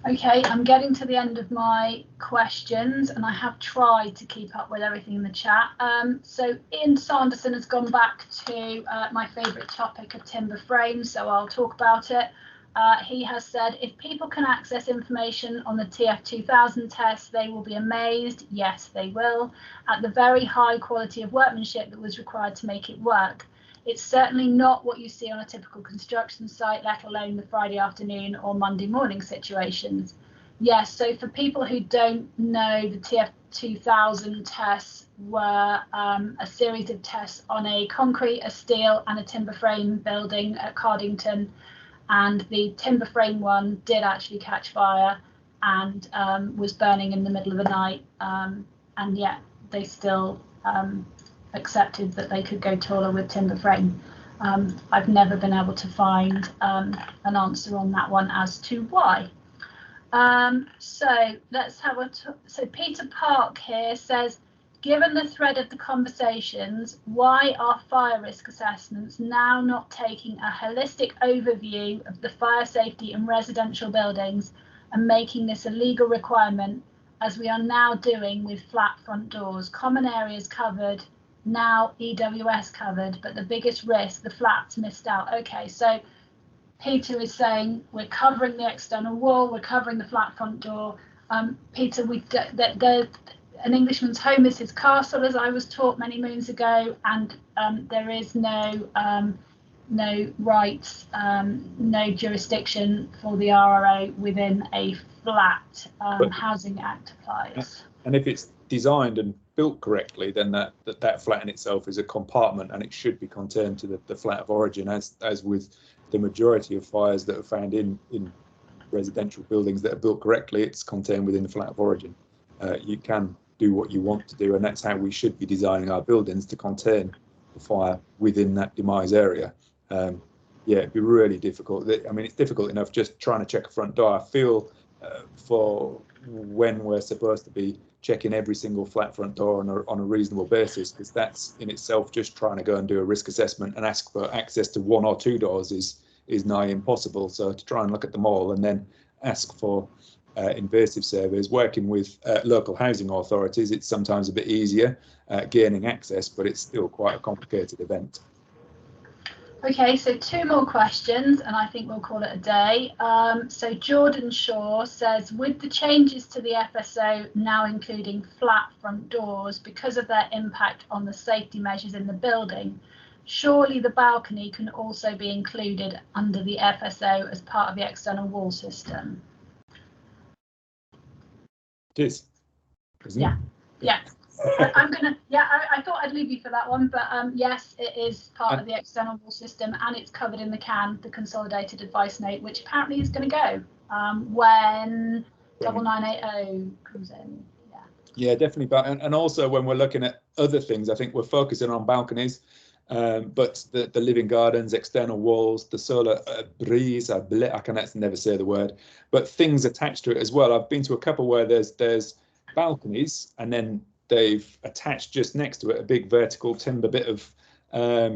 Okay, I'm getting to the end of my questions, and I have tried to keep up with everything in the chat. So Ian Sanderson has gone back to my favourite topic of timber frames, so I'll talk about it. He has said, if people can access information on the TF2000 test, they will be amazed. Yes, they will, at the very high quality of workmanship that was required to make it work. It's certainly not what you see on a typical construction site, let alone the Friday afternoon or Monday morning situations. Yes, so for people who don't know, the TF2000 tests were a series of tests on a concrete, a steel and a timber frame building at Cardington. And the timber frame one did actually catch fire and was burning in the middle of the night. And yet they still accepted that they could go taller with timber frame. I've never been able to find an answer on that one as to why. So let's have so Peter Park here says, given the thread of the conversations, why are fire risk assessments now not taking a holistic overview of the fire safety in residential buildings and making this a legal requirement, as we are now doing with flat front doors, common areas covered, now EWS covered, but the biggest risk, the flats missed out. Okay, so Peter is saying we're covering the external wall, we're covering the flat front door. Peter, an Englishman's home is his castle, as I was taught many moons ago, and there is no rights, no jurisdiction for the RRO within a flat. Housing Act applies. And if it's designed and built correctly, then that flat in itself is a compartment, and it should be contained to the flat of origin, as with the majority of fires that are found in residential buildings that are built correctly. It's contained within the flat of origin. You can do what you want to do, and that's how we should be designing our buildings, to contain the fire within that demise area. Yeah, it'd be really difficult. I mean, it's difficult enough just trying to check a front door. I feel for when we're supposed to be checking every single flat front door on a reasonable basis, because that's in itself just trying to go and do a risk assessment and ask for access to 1 or 2 doors is nigh impossible. So to try and look at them all and then ask for invasive surveys, working with local housing authorities, it's sometimes a bit easier gaining access, but it's still quite a complicated event. Okay, so 2 more questions and I think we'll call it a day. So Jordan Shaw says, with the changes to the FSO now including flat front doors because of their impact on the safety measures in the building, surely the balcony can also be included under the FSO as part of the external wall system? It is, isn't it? Yeah. I thought I'd leave you for that one, but yes, it is part of the external wall system, and it's covered in the CAN, the Consolidated Advice Note, which apparently is going to go when 9980 comes in. Yeah, definitely. But and also when we're looking at other things, I think we're focusing on balconies, but the living gardens, external walls, the solar brise, I can never say the word, but things attached to it as well. I've been to a couple where there's balconies, and then they've attached just next to it a big vertical timber bit of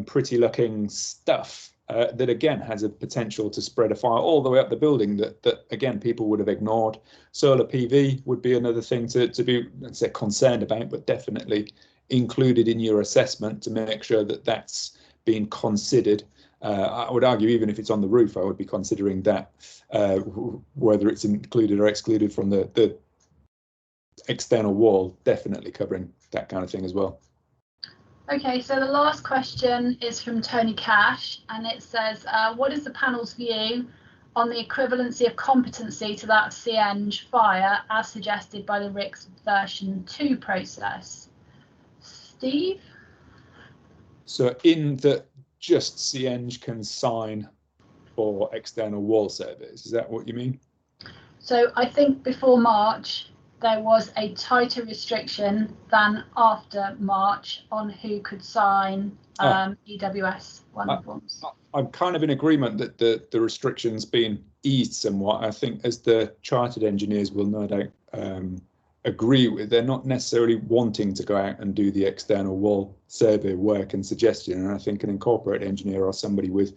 pretty looking stuff that again has a potential to spread a fire all the way up the building that again people would have ignored. Solar PV would be another thing to be, let's say, concerned about, but definitely included in your assessment to make sure that that's being considered. I would argue even if it's on the roof, I would be considering that, whether it's included or excluded from the external wall, definitely covering that kind of thing as well. Okay, so the last question is from Tony Cash, and it says, what is the panel's view on the equivalency of competency to that of CEng fire as suggested by the RICS version 2 process? Steve? So in that just CEng can sign for external wall surveys, is that what you mean? So I think before March, there was a tighter restriction than after March on who could sign EWS one forms. I'm kind of in agreement that the restrictions being eased somewhat. I think as the chartered engineers will no doubt agree with, they're not necessarily wanting to go out and do the external wall survey work and suggestion. And I think an incorporated engineer or somebody with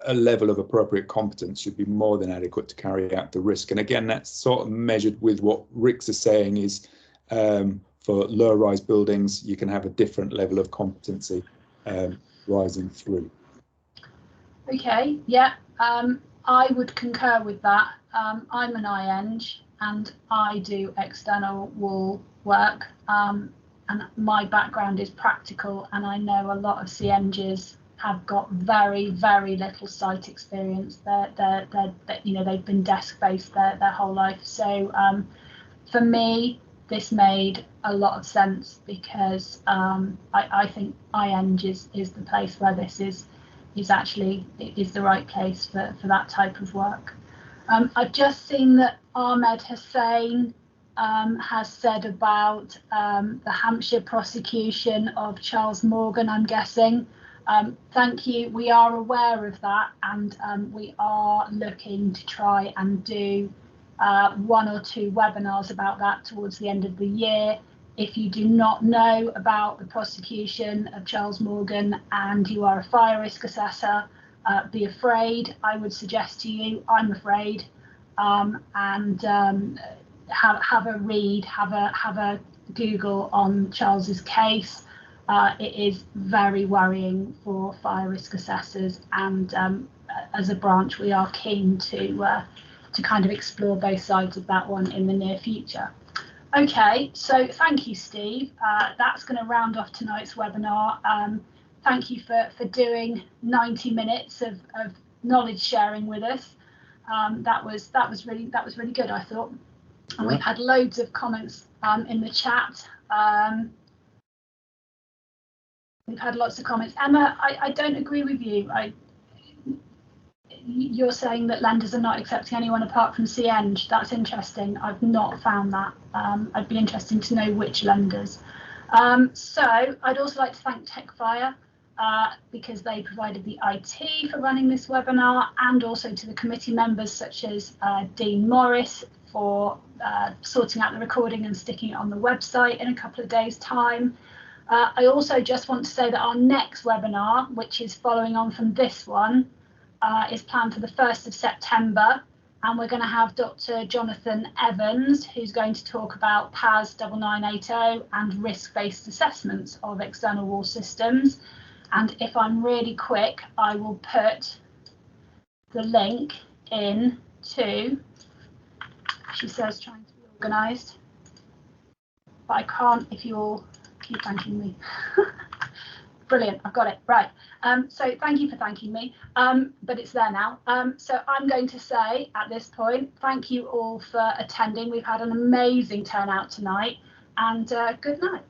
a level of appropriate competence should be more than adequate to carry out the risk. And again, that's sort of measured with what RICS are saying is for low-rise buildings, you can have a different level of competency rising through. Okay, yeah, I would concur with that. I'm an IEng and I do external wall work, and my background is practical, and I know a lot of CEngers have got very, very little site experience. They've been desk-based their whole life. So for me, this made a lot of sense because I think IEng is the place where this is actually the right place for that type of work. I've just seen that Ahmed Hussain has said about the Hampshire prosecution of Charles Morgan, I'm guessing. Thank you. We are aware of that, and we are looking to try and do 1 or 2 webinars about that towards the end of the year. If you do not know about the prosecution of Charles Morgan and you are a fire risk assessor, be afraid. I would suggest to you, I'm afraid, and have a read, have a Google on Charles's case. It is very worrying for fire risk assessors, and as a branch, we are keen to kind of explore both sides of that one in the near future. Okay, so thank you, Steve. That's going to round off tonight's webinar. Thank you for doing 90 minutes of knowledge sharing with us. That was really good, I thought. And we've had loads of comments in the chat. We've had lots of comments. Emma, I don't agree with you. You're saying that lenders are not accepting anyone apart from CEng. That's interesting. I've not found that. I'd be interested to know which lenders. So I'd also like to thank TechFire because they provided the IT for running this webinar, and also to the committee members such as Dean Morris for sorting out the recording and sticking it on the website in a couple of days' time. I also just want to say that our next webinar, which is following on from this one, is planned for the 1st of September, and we're going to have Dr. Jonathan Evans, who's going to talk about PAS 9980 and risk-based assessments of external wall systems. And if I'm really quick, I will put the link in to, she says trying to be organised, but I can't if you all keep thanking me. Brilliant, I've got it, right. So thank you for thanking me, but it's there now. So I'm going to say at this point, thank you all for attending. We've had an amazing turnout tonight, and good night.